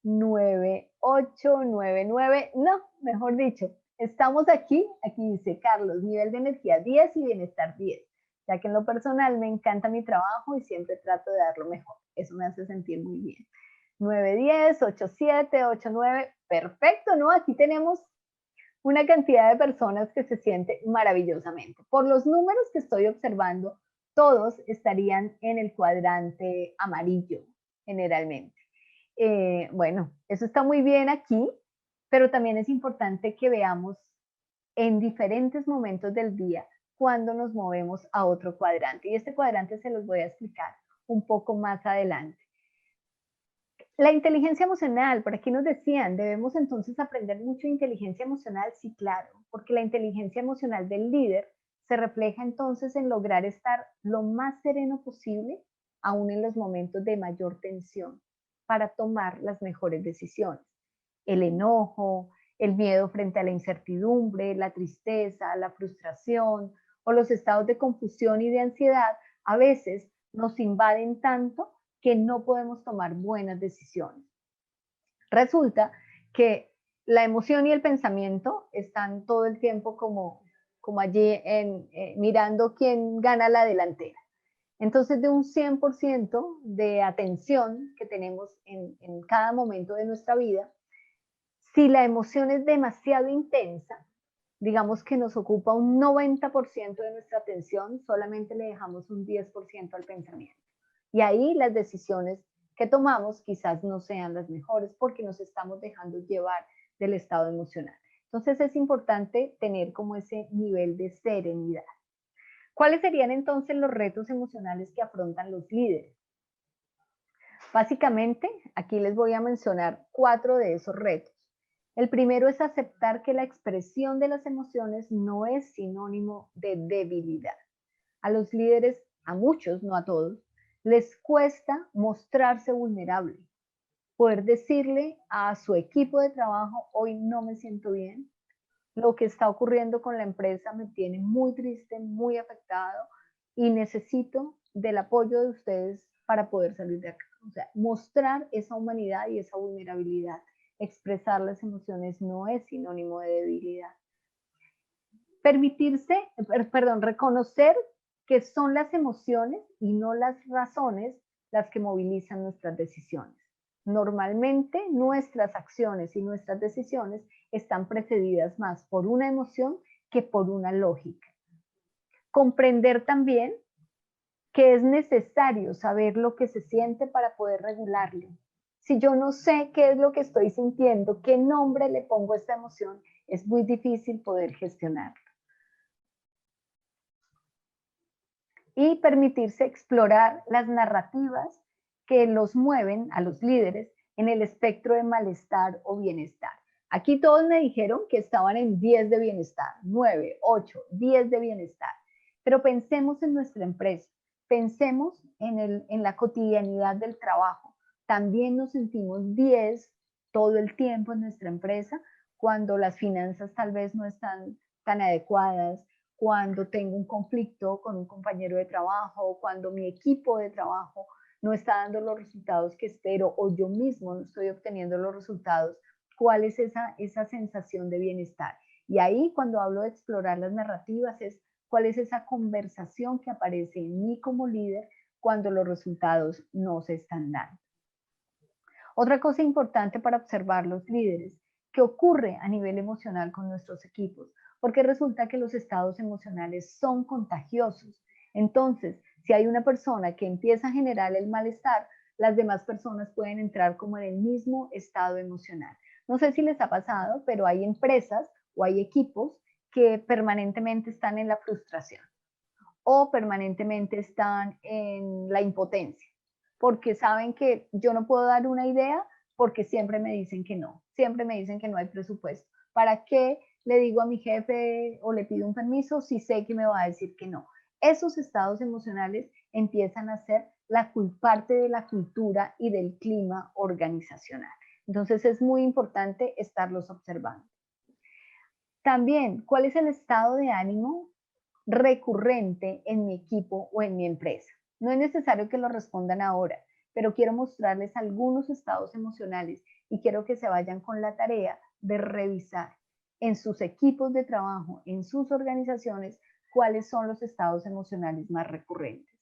9, 8, 9, 9, no, mejor dicho, estamos aquí dice Carlos, nivel de energía 10 y bienestar 10, ya que en lo personal me encanta mi trabajo y siempre trato de dar lo mejor, eso me hace sentir muy bien. 9, 10, 8, 7, 8, 9, perfecto, ¿no? Aquí tenemos una cantidad de personas que se sienten maravillosamente. Por los números que estoy observando, todos estarían en el cuadrante amarillo, generalmente. Bueno, eso está muy bien aquí, pero también es importante que veamos en diferentes momentos del día cuando nos movemos a otro cuadrante. Y este cuadrante se los voy a explicar un poco más adelante. La inteligencia emocional, por aquí nos decían, ¿debemos entonces aprender mucho de inteligencia emocional? Sí, claro, porque la inteligencia emocional del líder se refleja entonces en lograr estar lo más sereno posible, aún en los momentos de mayor tensión, para tomar las mejores decisiones. El enojo, el miedo frente a la incertidumbre, la tristeza, la frustración o los estados de confusión y de ansiedad a veces nos invaden tanto que no podemos tomar buenas decisiones. Resulta que la emoción y el pensamiento están todo el tiempo como allí mirando quién gana la delantera. Entonces, de un 100% de atención que tenemos en cada momento de nuestra vida, si la emoción es demasiado intensa, digamos que nos ocupa un 90% de nuestra atención, solamente le dejamos un 10% al pensamiento. Y ahí las decisiones que tomamos quizás no sean las mejores porque nos estamos dejando llevar del estado emocional. Entonces es importante tener como ese nivel de serenidad. ¿Cuáles serían entonces los retos emocionales que afrontan los líderes? Básicamente, aquí les voy a mencionar 4 de esos retos. El primero es aceptar que la expresión de las emociones no es sinónimo de debilidad. A los líderes, a muchos, no a todos, les cuesta mostrarse vulnerable, poder decirle a su equipo de trabajo, hoy no me siento bien, lo que está ocurriendo con la empresa me tiene muy triste, muy afectado y necesito del apoyo de ustedes para poder salir de acá. O sea, mostrar esa humanidad y esa vulnerabilidad, expresar las emociones no es sinónimo de debilidad. Reconocer que son las emociones y no las razones las que movilizan nuestras decisiones. Normalmente nuestras acciones y nuestras decisiones están precedidas más por una emoción que por una lógica. Comprender también que es necesario saber lo que se siente para poder regularlo. Si yo no sé qué es lo que estoy sintiendo, qué nombre le pongo a esta emoción, es muy difícil poder gestionarlo. Y permitirse explorar las narrativas que los mueven a los líderes en el espectro de malestar o bienestar. Aquí todos me dijeron que estaban en 10 de bienestar, 9, 8, 10 de bienestar. Pero pensemos en nuestra empresa, pensemos en la cotidianidad del trabajo. También nos sentimos 10 todo el tiempo en nuestra empresa cuando las finanzas tal vez no están tan adecuadas, cuando tengo un conflicto con un compañero de trabajo, cuando mi equipo de trabajo no está dando los resultados que espero o yo mismo no estoy obteniendo los resultados, ¿cuál es esa sensación de bienestar? Y ahí cuando hablo de explorar las narrativas es cuál es esa conversación que aparece en mí como líder cuando los resultados no se están dando. Otra cosa importante para observar los líderes, ¿qué ocurre a nivel emocional con nuestros equipos? Porque resulta que los estados emocionales son contagiosos. Entonces, si hay una persona que empieza a generar el malestar, las demás personas pueden entrar como en el mismo estado emocional. No sé si les ha pasado, pero hay empresas o hay equipos que permanentemente están en la frustración o permanentemente están en la impotencia, porque saben que yo no puedo dar una idea porque siempre me dicen que no, siempre me dicen que no hay presupuesto. ¿Para qué le digo a mi jefe o le pido un permiso si sé que me va a decir que no? Esos estados emocionales empiezan a ser parte de la cultura y del clima organizacional. Entonces es muy importante estarlos observando. También, ¿cuál es el estado de ánimo recurrente en mi equipo o en mi empresa? No es necesario que lo respondan ahora, pero quiero mostrarles algunos estados emocionales y quiero que se vayan con la tarea de revisar en sus equipos de trabajo, en sus organizaciones, cuáles son los estados emocionales más recurrentes.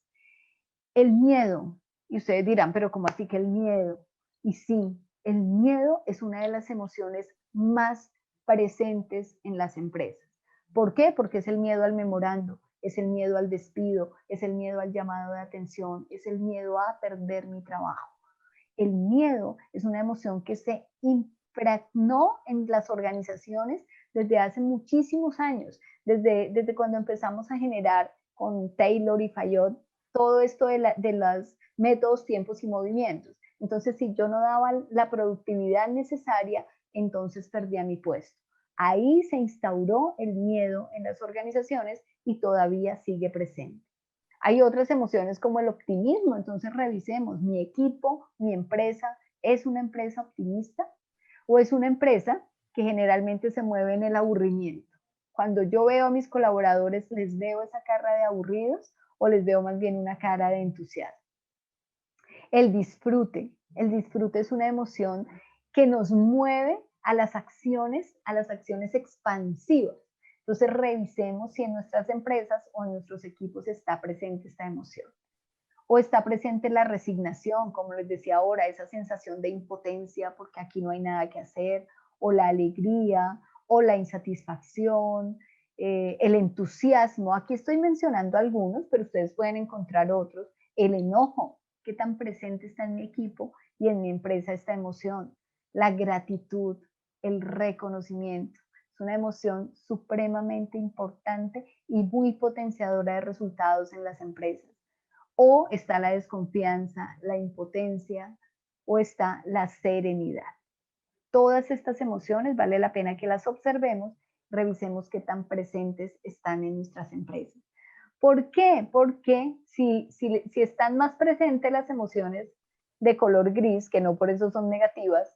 El miedo, y ustedes dirán, pero ¿cómo así que el miedo? Y sí, el miedo es una de las emociones más presentes en las empresas. ¿Por qué? Porque es el miedo al memorando, es el miedo al despido, es el miedo al llamado de atención, es el miedo a perder mi trabajo. El miedo es una emoción que se impregnó en las organizaciones desde hace muchísimos años, desde cuando empezamos a generar con Taylor y Fayot todo esto de los métodos, tiempos y movimientos. Entonces, si yo no daba la productividad necesaria, entonces perdía mi puesto. Ahí se instauró el miedo en las organizaciones y todavía sigue presente. Hay otras emociones como el optimismo, entonces revisemos, ¿mi equipo, mi empresa es una empresa optimista o es una empresa que generalmente se mueve en el aburrimiento? Cuando yo veo a mis colaboradores, ¿les veo esa cara de aburridos o les veo más bien una cara de entusiasmo? El disfrute es una emoción que nos mueve a las acciones expansivas. Entonces revisemos si en nuestras empresas o en nuestros equipos está presente esta emoción. O está presente la resignación, como les decía ahora, esa sensación de impotencia porque aquí no hay nada que hacer, o la alegría, o la insatisfacción, el entusiasmo. Aquí estoy mencionando algunos, pero ustedes pueden encontrar otros. El enojo, qué tan presente está en mi equipo y en mi empresa esta emoción. La gratitud, el reconocimiento. Es una emoción supremamente importante y muy potenciadora de resultados en las empresas. O está la desconfianza, la impotencia, o está la serenidad. Todas estas emociones vale la pena que las observemos, revisemos qué tan presentes están en nuestras empresas. ¿Por qué? Porque si están más presentes las emociones de color gris, que no por eso son negativas,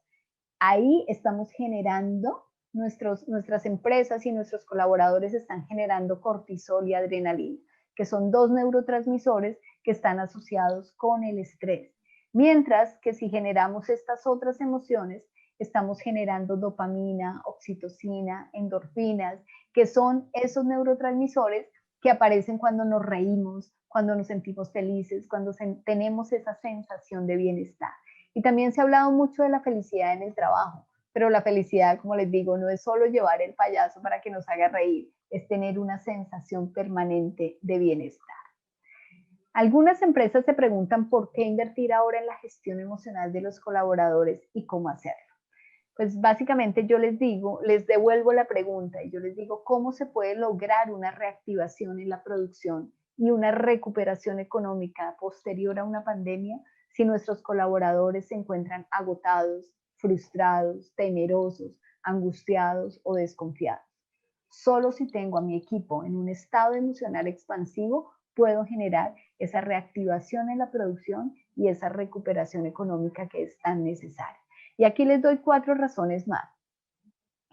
ahí estamos generando, nuestras empresas y nuestros colaboradores están generando cortisol y adrenalina, que son dos neurotransmisores que están asociados con el estrés. Mientras que si generamos estas otras emociones, estamos generando dopamina, oxitocina, endorfinas, que son esos neurotransmisores que aparecen cuando nos reímos, cuando nos sentimos felices, cuando tenemos esa sensación de bienestar. Y también se ha hablado mucho de la felicidad en el trabajo, pero la felicidad, como les digo, no es solo llevar el payaso para que nos haga reír, es tener una sensación permanente de bienestar. Algunas empresas se preguntan por qué invertir ahora en la gestión emocional de los colaboradores y cómo hacerlo. Pues básicamente yo les devuelvo la pregunta y yo les digo, ¿cómo se puede lograr una reactivación en la producción y una recuperación económica posterior a una pandemia si nuestros colaboradores se encuentran agotados, frustrados, temerosos, angustiados o desconfiados? Solo si tengo a mi equipo en un estado emocional expansivo, puedo generar esa reactivación en la producción y esa recuperación económica que es tan necesaria. Y aquí les doy 4 razones más.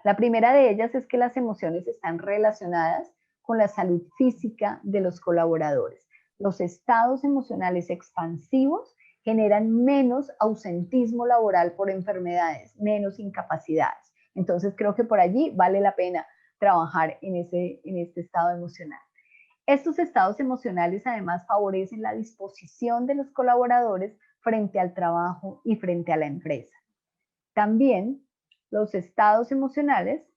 La primera de ellas es que las emociones están relacionadas con la salud física de los colaboradores. Los estados emocionales expansivos generan menos ausentismo laboral por enfermedades, menos incapacidades. Entonces creo que por allí vale la pena trabajar en este estado emocional. Estos estados emocionales además favorecen la disposición de los colaboradores frente al trabajo y frente a la empresa. También los estados emocionales,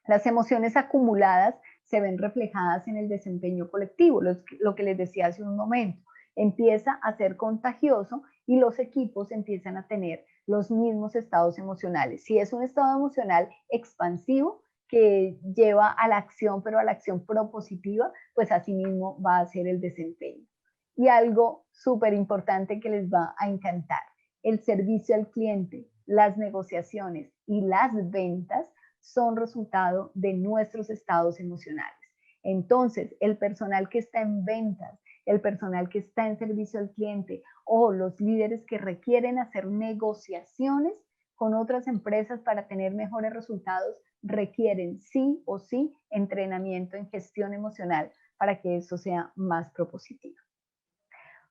las emociones acumuladas se ven reflejadas en el desempeño colectivo, lo que les decía hace un momento. Empieza a ser contagioso y los equipos empiezan a tener los mismos estados emocionales. Si es un estado emocional expansivo que lleva a la acción, pero a la acción propositiva, pues así mismo va a ser el desempeño. Y algo súper importante que les va a encantar, el servicio al cliente, las negociaciones y las ventas son resultado de nuestros estados emocionales. Entonces, el personal que está en ventas, el personal que está en servicio al cliente o los líderes que requieren hacer negociaciones con otras empresas para tener mejores resultados requieren sí o sí entrenamiento en gestión emocional para que eso sea más propositivo.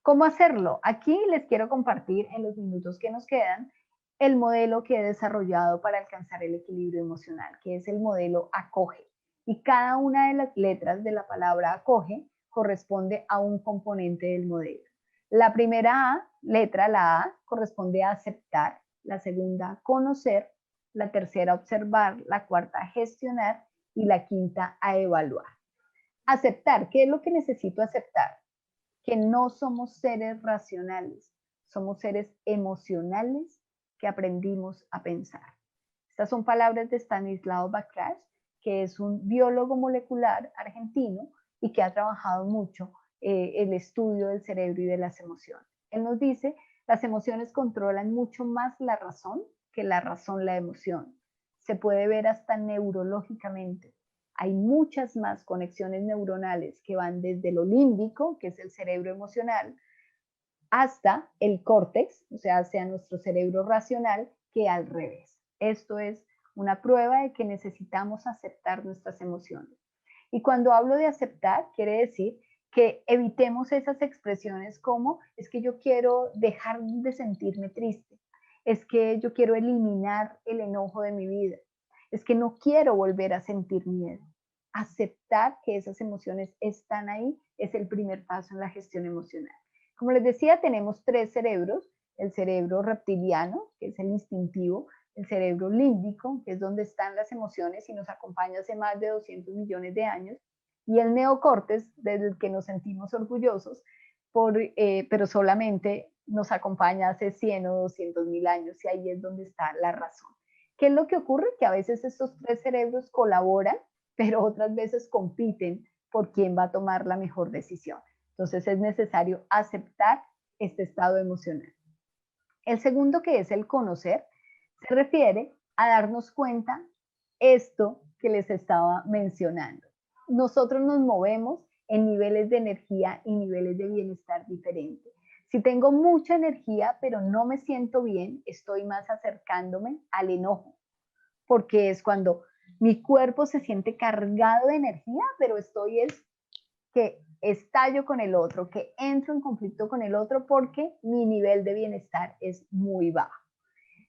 ¿Cómo hacerlo? Aquí les quiero compartir en los minutos que nos quedan el modelo que he desarrollado para alcanzar el equilibrio emocional, que es el modelo ACOGE. Y cada una de las letras de la palabra ACOGE corresponde a un componente del modelo. La primera letra, la A, corresponde a aceptar, la segunda a conocer, la tercera a observar, la cuarta a gestionar y la quinta a evaluar. Aceptar, ¿qué es lo que necesito aceptar? Que no somos seres racionales, somos seres emocionales que aprendimos a pensar. Estas son palabras de Stanislav Bakrash, que es un biólogo molecular argentino y que ha trabajado mucho el estudio del cerebro y de las emociones. Él nos dice, las emociones controlan mucho más la razón que la razón la emoción. Se puede ver hasta neurológicamente. Hay muchas más conexiones neuronales que van desde lo límbico, que es el cerebro emocional, hasta el córtex, o sea, hacia nuestro cerebro racional, que al revés. Esto es una prueba de que necesitamos aceptar nuestras emociones. Y cuando hablo de aceptar, quiere decir que evitemos esas expresiones como es que yo quiero dejar de sentirme triste, es que yo quiero eliminar el enojo de mi vida, es que no quiero volver a sentir miedo. Aceptar que esas emociones están ahí es el primer paso en la gestión emocional. Como les decía, tenemos 3 cerebros, el cerebro reptiliano, que es el instintivo, el cerebro límbico, que es donde están las emociones y nos acompaña hace más de 200 millones de años, y el neocórtex, desde el que nos sentimos orgullosos, pero solamente nos acompaña hace 100 o 200 mil años, y ahí es donde está la razón. ¿Qué es lo que ocurre? Que a veces estos 3 cerebros colaboran, pero otras veces compiten por quién va a tomar la mejor decisión. Entonces es necesario aceptar este estado emocional. El segundo, que es el conocer, se refiere a darnos cuenta esto que les estaba mencionando. Nosotros nos movemos en niveles de energía y niveles de bienestar diferentes. Si tengo mucha energía pero no me siento bien, estoy más acercándome al enojo, porque es cuando mi cuerpo se siente cargado de energía, pero estoy que estallo con el otro, que entro en conflicto con el otro porque mi nivel de bienestar es muy bajo.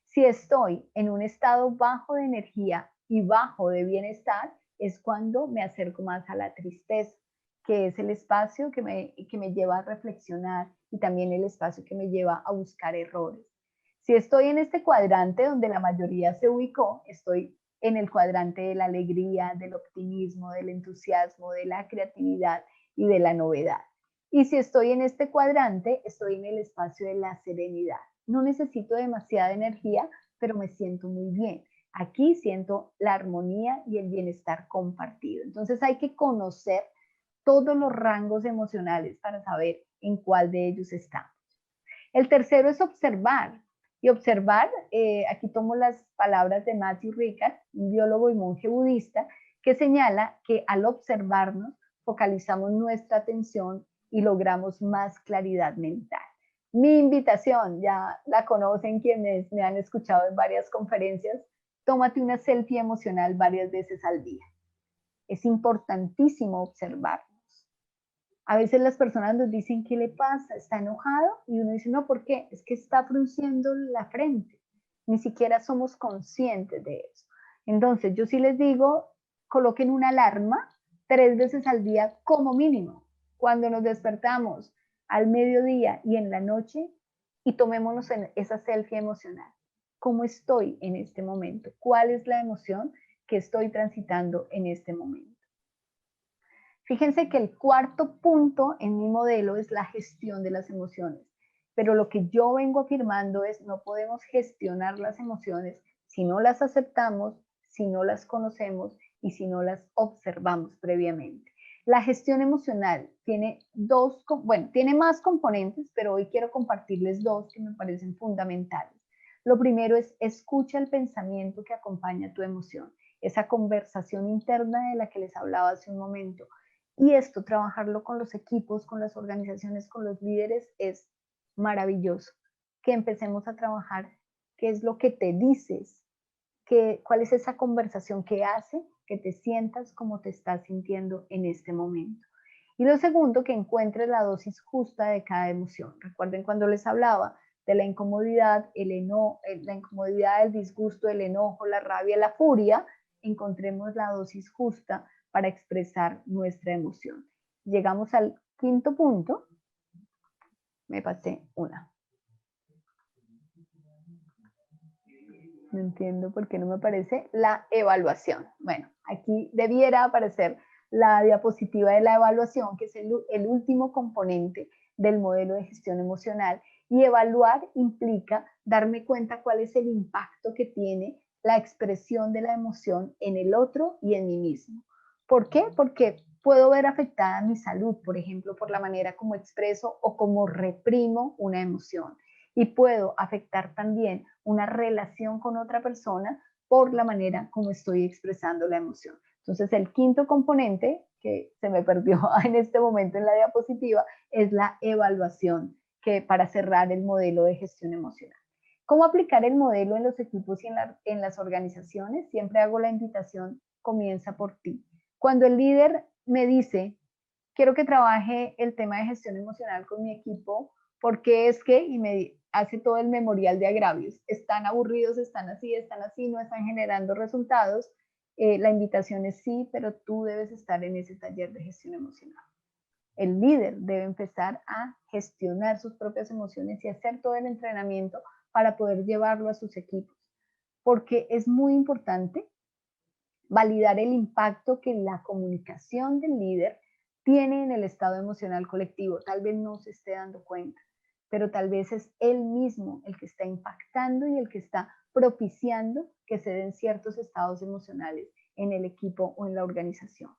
Si estoy en un estado bajo de energía y bajo de bienestar, es cuando me acerco más a la tristeza, que es el espacio que me lleva a reflexionar y también el espacio que me lleva a buscar errores. Si estoy en este cuadrante donde la mayoría se ubicó, estoy en el cuadrante de la alegría, del optimismo, del entusiasmo, de la creatividad y de la novedad. Y si estoy en este cuadrante, estoy en el espacio de la serenidad. No necesito demasiada energía, pero me siento muy bien. Aquí siento la armonía y el bienestar compartido. Entonces hay que conocer todos los rangos emocionales para saber en cuál de ellos estamos. El tercero es observar. Y observar, aquí tomo las palabras de Matthew Ricard, un biólogo y monje budista, que señala que al observarnos focalizamos nuestra atención y logramos más claridad mental. Mi invitación, ya la conocen quienes me han escuchado en varias conferencias, tómate una selfie emocional varias veces al día. Es importantísimo observarnos. A veces las personas nos dicen, ¿qué le pasa? ¿Está enojado? Y uno dice, no, ¿por qué? Es que está frunciendo la frente. Ni siquiera somos conscientes de eso. Entonces, yo sí les digo, coloquen una alarma 3 veces al día como mínimo. Cuando nos despertamos, al mediodía y en la noche, y tomémonos en esa selfie emocional. ¿Cómo estoy en este momento? ¿Cuál es la emoción que estoy transitando en este momento? Fíjense que el cuarto punto en mi modelo es la gestión de las emociones, pero lo que yo vengo afirmando es no podemos gestionar las emociones si no las aceptamos, si no las conocemos y si no las observamos previamente. La gestión emocional tiene tiene más componentes, pero hoy quiero compartirles 2 que me parecen fundamentales. Lo primero es escucha el pensamiento que acompaña tu emoción, esa conversación interna de la que les hablaba hace un momento. Y esto, trabajarlo con los equipos, con las organizaciones, con los líderes, es maravilloso. Que empecemos a trabajar qué es lo que te dices, cuál es esa conversación que hace que te sientas como te estás sintiendo en este momento. Y lo segundo, que encuentres la dosis justa de cada emoción. Recuerden cuando les hablaba de la incomodidad, la incomodidad, el disgusto, el enojo, la rabia, la furia, encontremos la dosis justa para expresar nuestra emoción. Llegamos al quinto punto. Me pasé una. No entiendo por qué no me aparece la evaluación. Bueno, aquí debiera aparecer la diapositiva de la evaluación, que es el último componente del modelo de gestión emocional. Y evaluar implica darme cuenta cuál es el impacto que tiene la expresión de la emoción en el otro y en mí mismo. ¿Por qué? Porque puedo ver afectada mi salud, por ejemplo, por la manera como expreso o como reprimo una emoción. Y puedo afectar también una relación con otra persona por la manera como estoy expresando la emoción. Entonces, el quinto componente, que se me perdió en este momento en la diapositiva, es la evaluación, que para cerrar el modelo de gestión emocional. ¿Cómo aplicar el modelo en los equipos y en las organizaciones? Siempre hago la invitación, comienza por ti. Cuando el líder me dice, quiero que trabaje el tema de gestión emocional con mi equipo, porque es que, y me hace todo el memorial de agravios, están aburridos, están así, no están generando resultados, la invitación es sí, pero tú debes estar en ese taller de gestión emocional. El líder debe empezar a gestionar sus propias emociones y hacer todo el entrenamiento para poder llevarlo a sus equipos, porque es muy importante validar el impacto que la comunicación del líder tiene en el estado emocional colectivo. Tal vez no se esté dando cuenta, pero tal vez es él mismo el que está impactando y el que está propiciando que se den ciertos estados emocionales en el equipo o en la organización.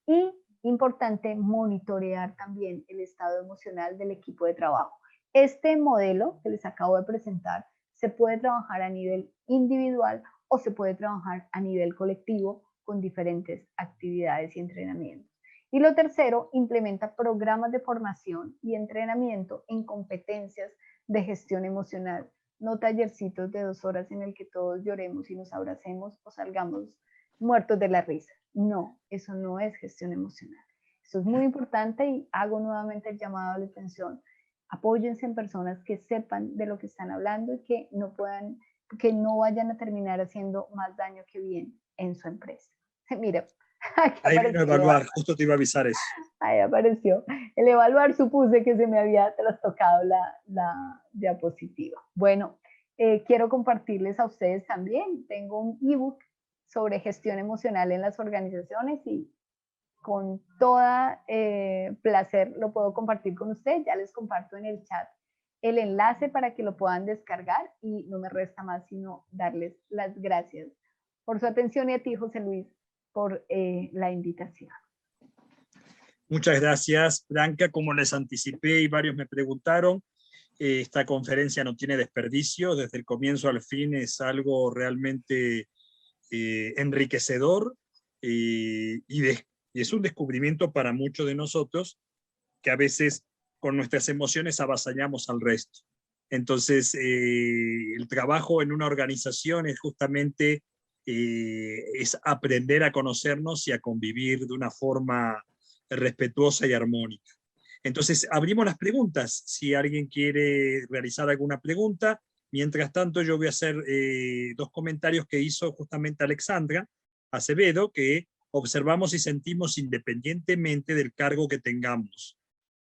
Y importante monitorear también el estado emocional del equipo de trabajo. Este modelo que les acabo de presentar se puede trabajar a nivel individual o se puede trabajar a nivel colectivo con diferentes actividades y entrenamientos. Y lo tercero, implementa programas de formación y entrenamiento en competencias de gestión emocional, no tallercitos de 2 horas en el que todos lloremos y nos abracemos o salgamos muertos de la risa. No, eso no es gestión emocional. Eso es muy importante y hago nuevamente el llamado a la atención. Apóyense en personas que sepan de lo que están hablando y que no vayan a terminar haciendo más daño que bien en su empresa. Mira, ahí vino a evaluar, justo te iba a avisar eso. Ahí apareció. El evaluar, supuse que se me había trastocado la diapositiva. Bueno, quiero compartirles a ustedes también. Tengo un ebook sobre gestión emocional en las organizaciones y con toda placer lo puedo compartir con ustedes. Ya les comparto en el chat el enlace para que lo puedan descargar y no me resta más sino darles las gracias por su atención y a ti, José Luis, por la invitación. Muchas gracias, Blanca. Como les anticipé y varios me preguntaron, esta conferencia no tiene desperdicio. Desde el comienzo al fin es algo realmente enriquecedor y es un descubrimiento para muchos de nosotros que a veces con nuestras emociones avasallamos al resto. Entonces, el trabajo en una organización es justamente es aprender a conocernos y a convivir de una forma respetuosa y armónica. Entonces, abrimos las preguntas. Si alguien quiere realizar alguna pregunta, mientras tanto yo voy a hacer 2 comentarios que hizo justamente Alexandra Acevedo, que observamos y sentimos independientemente del cargo que tengamos.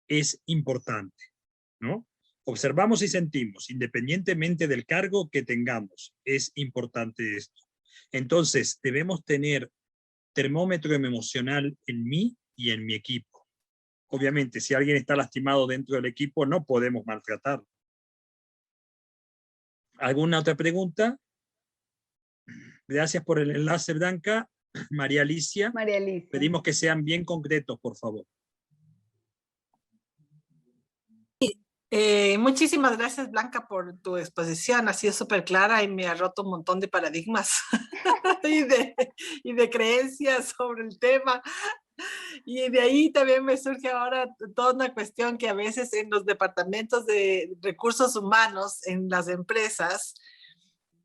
Es importante, ¿no? Observamos y sentimos independientemente del cargo que tengamos. Es importante esto. Entonces, debemos tener termómetro emocional en mí y en mi equipo. Obviamente, si alguien está lastimado dentro del equipo, no podemos maltratarlo. ¿Alguna otra pregunta? Gracias por el enlace, Blanca. María Alicia. María Alicia. Pedimos que sean bien concretos, por favor. Muchísimas gracias, Blanca, por tu exposición. Ha sido súper clara y me ha roto un montón de paradigmas y de creencias sobre el tema. Y de ahí también me surge ahora toda una cuestión que a veces en los departamentos de recursos humanos, en las empresas,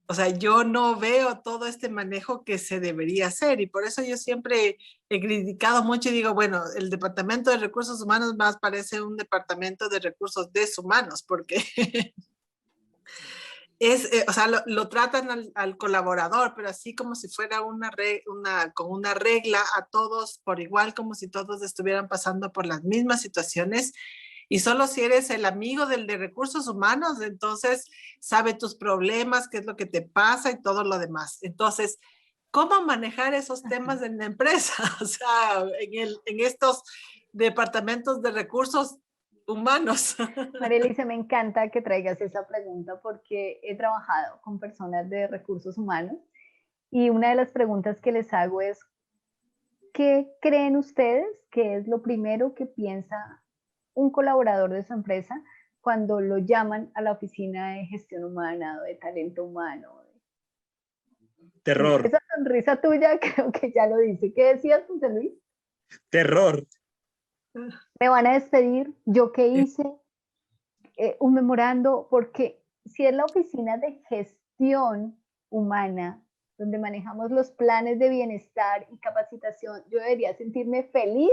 o sea, yo no veo todo este manejo que se debería hacer y por eso yo siempre he criticado mucho y digo, bueno, el departamento de recursos humanos más parece un departamento de recursos deshumanos porque o sea, lo tratan al colaborador, pero así como si fuera con una regla a todos por igual, como si todos estuvieran pasando por las mismas situaciones. Y solo si eres el amigo del de recursos humanos, entonces sabe tus problemas, qué es lo que te pasa y todo lo demás. Entonces, cómo manejar esos temas en la empresa, o sea, en estos departamentos de recursos humanos. María Elisa, me encanta que traigas esa pregunta porque he trabajado con personas de recursos humanos y una de las preguntas que les hago es, ¿qué creen ustedes que es lo primero que piensa un colaborador de su empresa cuando lo llaman a la oficina de gestión humana o de talento humano? Terror. Esa sonrisa tuya creo que ya lo dice. ¿Qué decías, José Luis? Terror. Me van a despedir, ¿yo qué hice? Un memorando, porque si es la oficina de gestión humana, donde manejamos los planes de bienestar y capacitación, yo debería sentirme feliz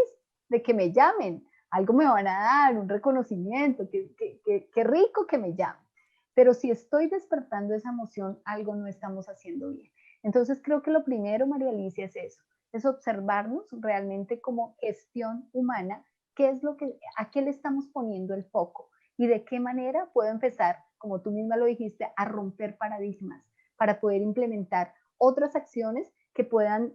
de que me llamen. Algo me van a dar, un reconocimiento, qué rico que me llamen. Pero si estoy despertando esa emoción, algo no estamos haciendo bien. Entonces creo que lo primero, María Alicia, es eso, es observarnos realmente como gestión humana, qué es lo que, a qué le estamos poniendo el foco y de qué manera puedo empezar, como tú misma lo dijiste, a romper paradigmas para poder implementar otras acciones que puedan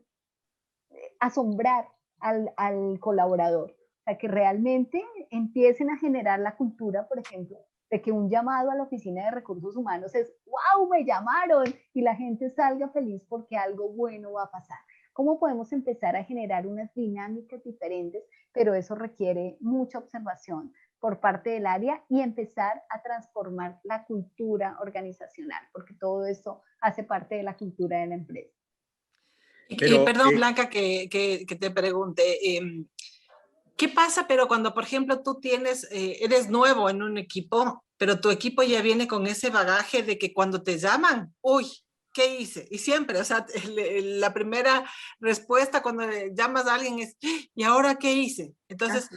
asombrar al colaborador. O sea, que realmente empiecen a generar la cultura, por ejemplo, de que un llamado a la oficina de recursos humanos es, wow, me llamaron, y la gente salga feliz porque algo bueno va a pasar. ¿Cómo podemos empezar a generar unas dinámicas diferentes? Pero eso requiere mucha observación por parte del área y empezar a transformar la cultura organizacional, porque todo eso hace parte de la cultura de la empresa. Pero, perdón, Blanca, que te pregunte, ¿qué pasa pero cuando, por ejemplo, tú eres nuevo en un equipo, pero tu equipo ya viene con ese bagaje de que cuando te llaman, uy, ¿qué hice? Y siempre, o sea, la primera respuesta cuando llamas a alguien es, ¿y ahora qué hice? Entonces,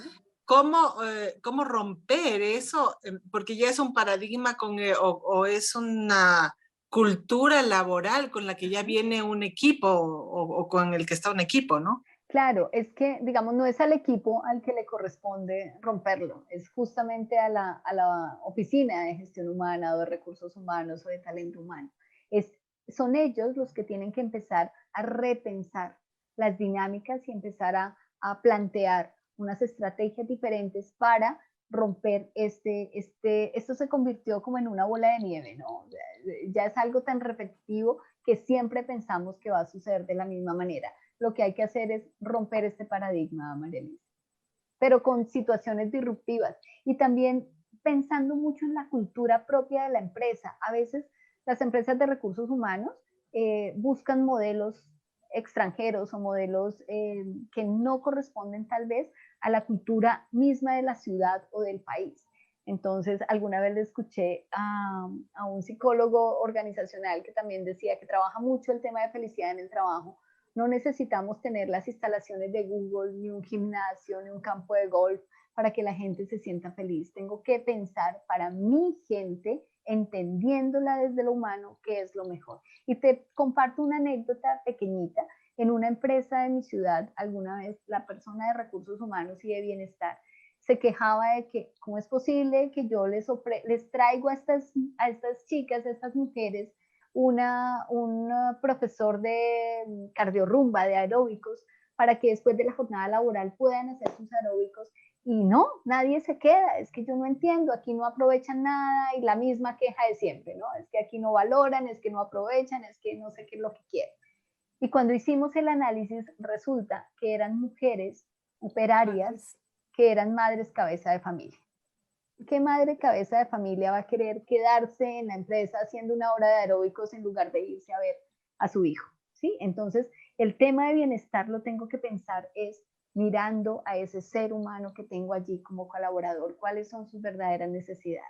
¿cómo romper eso? Porque ya es un paradigma o es una cultura laboral con la que ya viene un equipo o con el que está un equipo, ¿no? Claro, es que, digamos, no es al equipo al que le corresponde romperlo, es justamente a la oficina de gestión humana o de recursos humanos o de talento humano. Son ellos los que tienen que empezar a repensar las dinámicas y empezar a plantear unas estrategias diferentes para romper esto se convirtió como en una bola de nieve, ¿no? Ya es algo tan repetitivo que siempre pensamos que va a suceder de la misma manera. Lo que hay que hacer es romper este paradigma, María Elisa, pero con situaciones disruptivas y también pensando mucho en la cultura propia de la empresa. A veces las empresas de recursos humanos buscan modelos extranjeros o modelos que no corresponden tal vez a la cultura misma de la ciudad o del país. Entonces, alguna vez le escuché a un psicólogo organizacional que también decía que trabaja mucho el tema de felicidad en el trabajo. No necesitamos tener las instalaciones de Google, ni un gimnasio, ni un campo de golf para que la gente se sienta feliz. Tengo que pensar para mi gente, entendiéndola desde lo humano, qué es lo mejor. Y te comparto una anécdota pequeñita. En una empresa de mi ciudad, alguna vez la persona de recursos humanos y de bienestar se quejaba de que cómo es posible que yo les traigo a estas chicas, a estas mujeres, un profesor de cardiorrumba, de aeróbicos, para que después de la jornada laboral puedan hacer sus aeróbicos. Y no, nadie se queda, es que yo no entiendo, aquí no aprovechan nada y la misma queja de siempre, ¿no? Es que aquí no valoran, es que no aprovechan, es que no sé qué es lo que quieren. Y cuando hicimos el análisis, resulta que eran mujeres operarias que eran madres cabeza de familia. ¿Qué madre cabeza de familia va a querer quedarse en la empresa haciendo una hora de aeróbicos en lugar de irse a ver a su hijo? ¿Sí? Entonces, el tema de bienestar lo tengo que pensar es mirando a ese ser humano que tengo allí como colaborador, cuáles son sus verdaderas necesidades.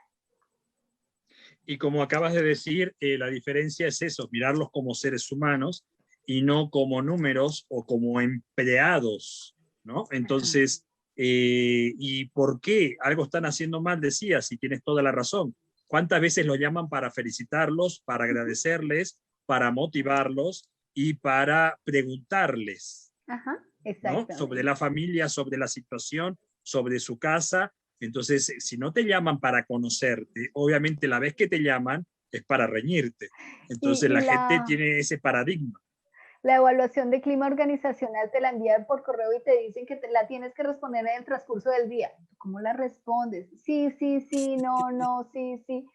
Y como acabas de decir, la diferencia es eso, mirarlos como seres humanos y no como números o como empleados, ¿no? Entonces, ¿y por qué algo están haciendo mal? Decías, y tienes toda la razón. ¿Cuántas veces los llaman para felicitarlos, para agradecerles, para motivarlos y para preguntarles? Ajá, ¿no? Sobre la familia, sobre la situación, sobre su casa? Entonces, si no te llaman para conocerte, obviamente la vez que te llaman es para reñirte. Entonces la gente tiene ese paradigma. La evaluación de clima organizacional te la envían por correo y te dicen que la tienes que responder en el transcurso del día. ¿Cómo la respondes? Sí, sí, sí, no, no, sí, sí.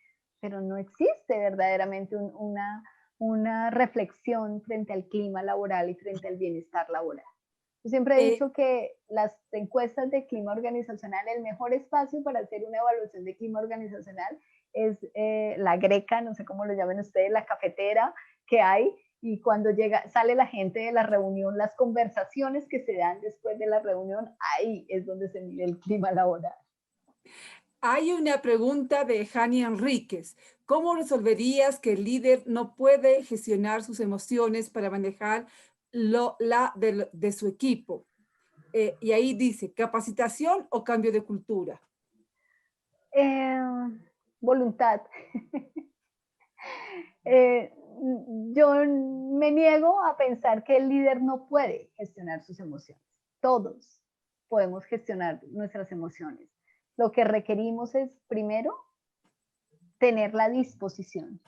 Pero no existe verdaderamente una reflexión frente al clima laboral y frente al bienestar laboral. Yo siempre he dicho que las encuestas de clima organizacional, el mejor espacio para hacer una evaluación de clima organizacional es la greca, no sé cómo lo llamen ustedes, la cafetera que hay, y cuando sale la gente de la reunión, las conversaciones que se dan después de la reunión, ahí es donde se mide el clima laboral. Hay una pregunta de Jani Enríquez. ¿Cómo resolverías que el líder no puede gestionar sus emociones para manejar de su equipo? Y ahí dice, ¿capacitación o cambio de cultura? Voluntad. Yo me niego a pensar que el líder no puede gestionar sus emociones. Todos podemos gestionar nuestras emociones. Lo que requerimos es, primero, tener la disposición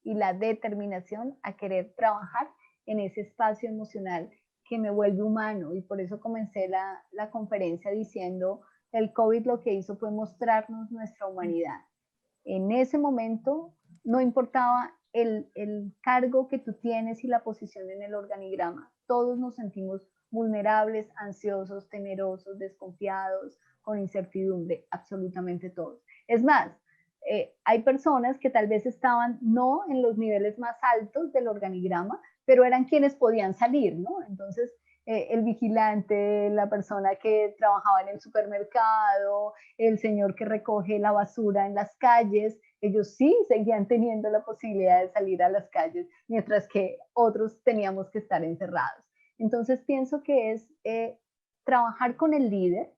y la determinación a querer trabajar en ese espacio emocional que me vuelve humano. Y por eso comencé la conferencia diciendo, el COVID lo que hizo fue mostrarnos nuestra humanidad. En ese momento no importaba el cargo que tú tienes y la posición en el organigrama. Todos nos sentimos vulnerables, ansiosos, temerosos, desconfiados, con incertidumbre, absolutamente todos. Es más, hay personas que tal vez estaban no en los niveles más altos del organigrama, pero eran quienes podían salir, ¿no? Entonces, el vigilante, la persona que trabajaba en el supermercado, el señor que recoge la basura en las calles, ellos sí seguían teniendo la posibilidad de salir a las calles, mientras que otros teníamos que estar encerrados. Entonces pienso que es trabajar con el líder,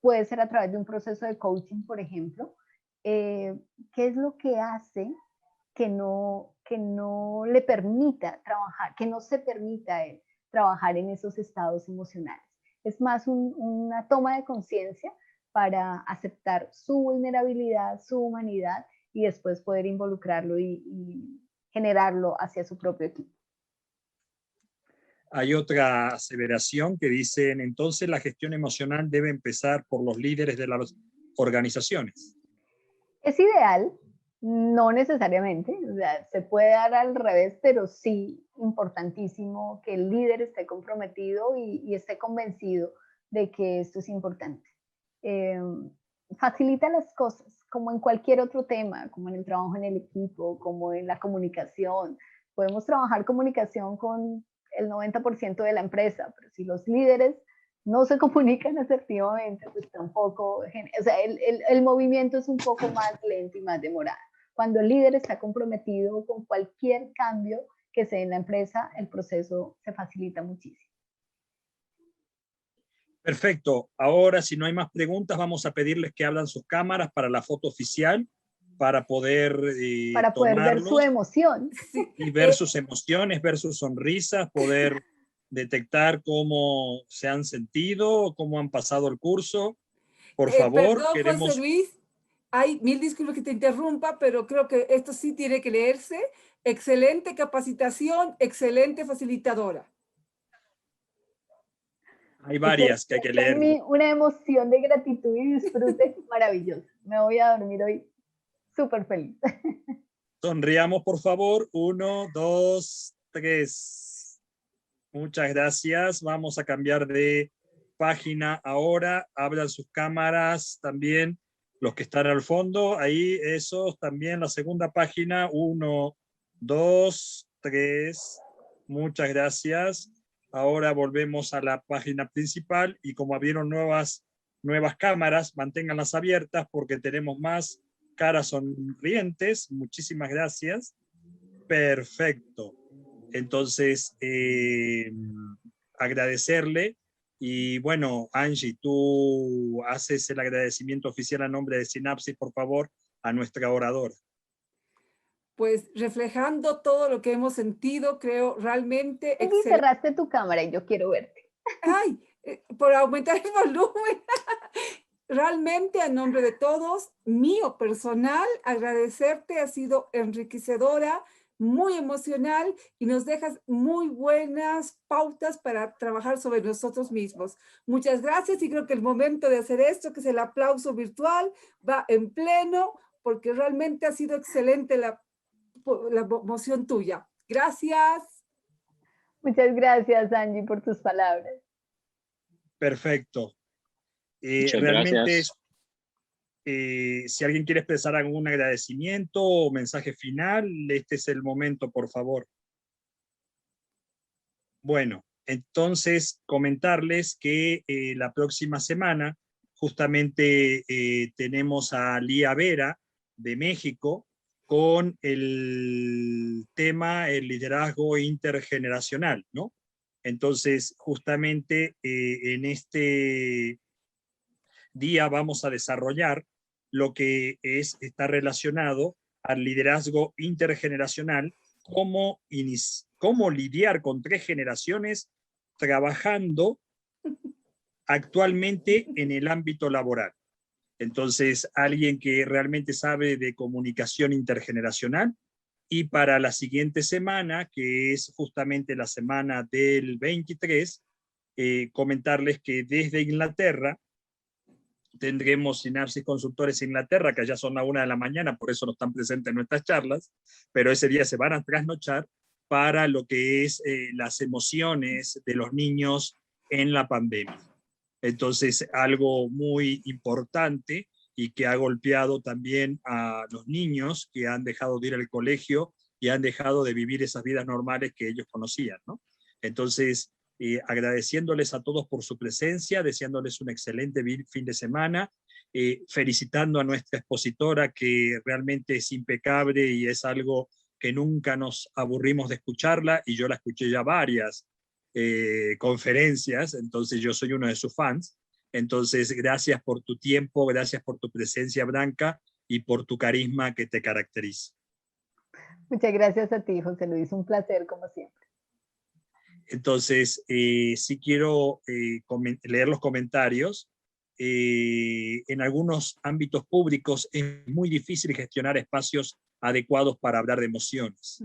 puede ser a través de un proceso de coaching, por ejemplo. ¿Qué es lo que hace que no le permita trabajar, que no se permita a él trabajar en esos estados emocionales? Es más una toma de conciencia para aceptar su vulnerabilidad, su humanidad, y después poder involucrarlo y generarlo hacia su propio equipo. Hay otra aseveración que dicen, entonces la gestión emocional debe empezar por los líderes de las organizaciones. Es ideal, no necesariamente, o sea, se puede dar al revés, pero sí importantísimo que el líder esté comprometido y esté convencido de que esto es importante. Facilita las cosas, como en cualquier otro tema, como en el trabajo en el equipo, como en la comunicación. Podemos trabajar comunicación con el 90% de la empresa, pero si los líderes no se comunican asertivamente, pues tampoco, o sea, el movimiento es un poco más lento y más demorado. Cuando el líder está comprometido con cualquier cambio que se dé en la empresa, el proceso se facilita muchísimo. Perfecto. Ahora, si no hay más preguntas, vamos a pedirles que abran sus cámaras para la foto oficial, para poder ver su emoción. Y ver sus emociones, ver sus sonrisas, poder detectar cómo se han sentido, cómo han pasado el curso. Por favor, perdón, queremos... José Luis, hay mil disculpas que te interrumpa, pero creo que esto sí tiene que leerse. Excelente capacitación, excelente facilitadora. Hay varias que hay que leer. Una emoción de gratitud y disfrute maravillosa. Me voy a dormir hoy súper feliz. Sonriamos, por favor. 1, 2, 3. Muchas gracias. Vamos a cambiar de página ahora. Abran sus cámaras también. Los que están al fondo, ahí esos también, la segunda página. 1, 2, 3. Muchas gracias. Ahora volvemos a la página principal y como abrieron nuevas cámaras, manténganlas abiertas porque tenemos más caras sonrientes. Muchísimas gracias. Perfecto. Entonces, agradecerle. Y bueno, Angie, tú haces el agradecimiento oficial a nombre de Sinapsis, por favor, a nuestra oradora. Pues reflejando todo lo que hemos sentido, creo realmente... Y cerraste tu cámara y yo quiero verte. Ay, por aumentar el volumen. Realmente, a nombre de todos, mío personal, agradecerte, ha sido enriquecedora muy emocional y nos dejas muy buenas pautas para trabajar sobre nosotros mismos. Muchas gracias y creo que el momento de hacer esto, que es el aplauso virtual, va en pleno porque realmente ha sido excelente la moción tuya. Gracias. Muchas gracias, Angie, por tus palabras. Perfecto. Muchas Realmente, gracias. si alguien quiere expresar algún agradecimiento o mensaje final, este es el momento, por favor. Bueno, entonces comentarles que la próxima semana justamente tenemos a Lía Vera de México con el tema el liderazgo intergeneracional, ¿no? Entonces, justamente en este día vamos a desarrollar lo que está relacionado al liderazgo intergeneracional, cómo lidiar con 3 generaciones trabajando actualmente en el ámbito laboral. Entonces, alguien que realmente sabe de comunicación intergeneracional. Y para la siguiente semana, que es justamente la semana del 23, comentarles que desde Inglaterra tendremos Sinapsis Consultores Inglaterra, que ya son la 1 de la mañana, por eso no están presentes en nuestras charlas, pero ese día se van a trasnochar para lo que es las emociones de los niños en la pandemia. Entonces, algo muy importante y que ha golpeado también a los niños que han dejado de ir al colegio y han dejado de vivir esas vidas normales que ellos conocían, ¿no? Entonces, agradeciéndoles a todos por su presencia, deseándoles un excelente fin de semana, felicitando a nuestra expositora que realmente es impecable y es algo que nunca nos aburrimos de escucharla, y yo la escuché ya varias conferencias, entonces yo soy uno de sus fans. Entonces, gracias por tu tiempo, gracias por tu presencia, Blanca, y por tu carisma que te caracteriza. Muchas gracias a ti, José Luis, un placer como siempre. Entonces, sí quiero leer los comentarios. En algunos ámbitos públicos es muy difícil gestionar espacios adecuados para hablar de emociones.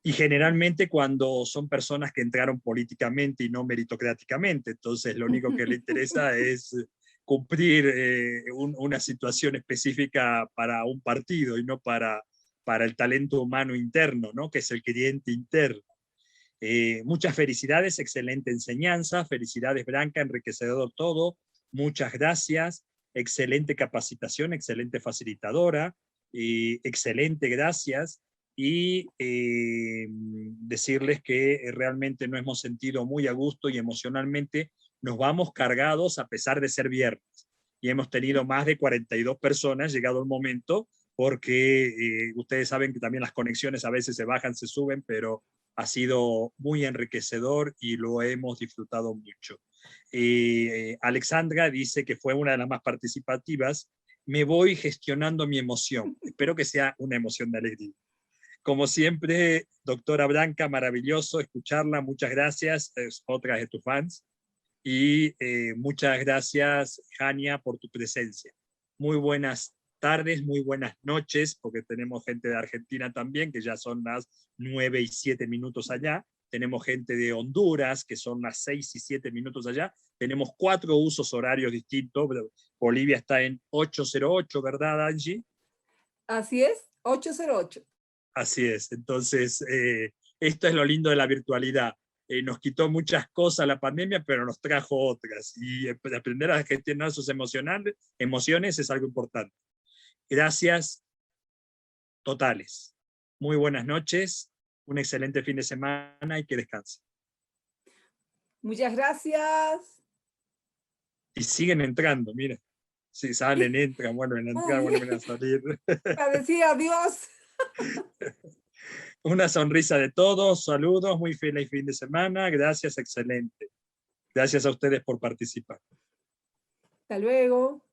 Y generalmente cuando son personas que entraron políticamente y no meritocráticamente, entonces lo único que le interesa es cumplir una situación específica para un partido y no para el talento humano interno, ¿no? Que es el cliente interno. Muchas felicidades, excelente enseñanza, felicidades Blanca, enriquecedor todo, muchas gracias, excelente capacitación, excelente facilitadora, excelente, gracias. Y decirles que realmente nos hemos sentido muy a gusto y emocionalmente nos vamos cargados a pesar de ser viernes. Y hemos tenido más de 42 personas, llegado el momento, porque ustedes saben que también las conexiones a veces se bajan, se suben, pero ha sido muy enriquecedor y lo hemos disfrutado mucho. Alexandra dice que fue una de las más participativas. Me voy gestionando mi emoción. Espero que sea una emoción de alegría. Como siempre, doctora Blanca, maravilloso escucharla. Muchas gracias. Es otra de tus fans. Y muchas gracias, Jania, por tu presencia. Muy buenas tardes, muy buenas noches, porque tenemos gente de Argentina también, que ya son las 9 y 7 minutos allá. Tenemos gente de Honduras, que son las 6 y 7 minutos allá. Tenemos 4 usos horarios distintos. Bolivia está en 8:08, ¿verdad, Angie? Así es, 8:08. Así es. Entonces, esto es lo lindo de la virtualidad. Nos quitó muchas cosas la pandemia, pero nos trajo otras. Y aprender a gestionar sus emociones es algo importante. Gracias totales. Muy buenas noches, un excelente fin de semana y que descansen. Muchas gracias. Y siguen entrando, mira. Si salen, entran, vuelven a entrar, vuelven a salir. A decir adiós. Una sonrisa de todos, saludos, muy feliz fin de semana, gracias, excelente. Gracias a ustedes por participar. Hasta luego.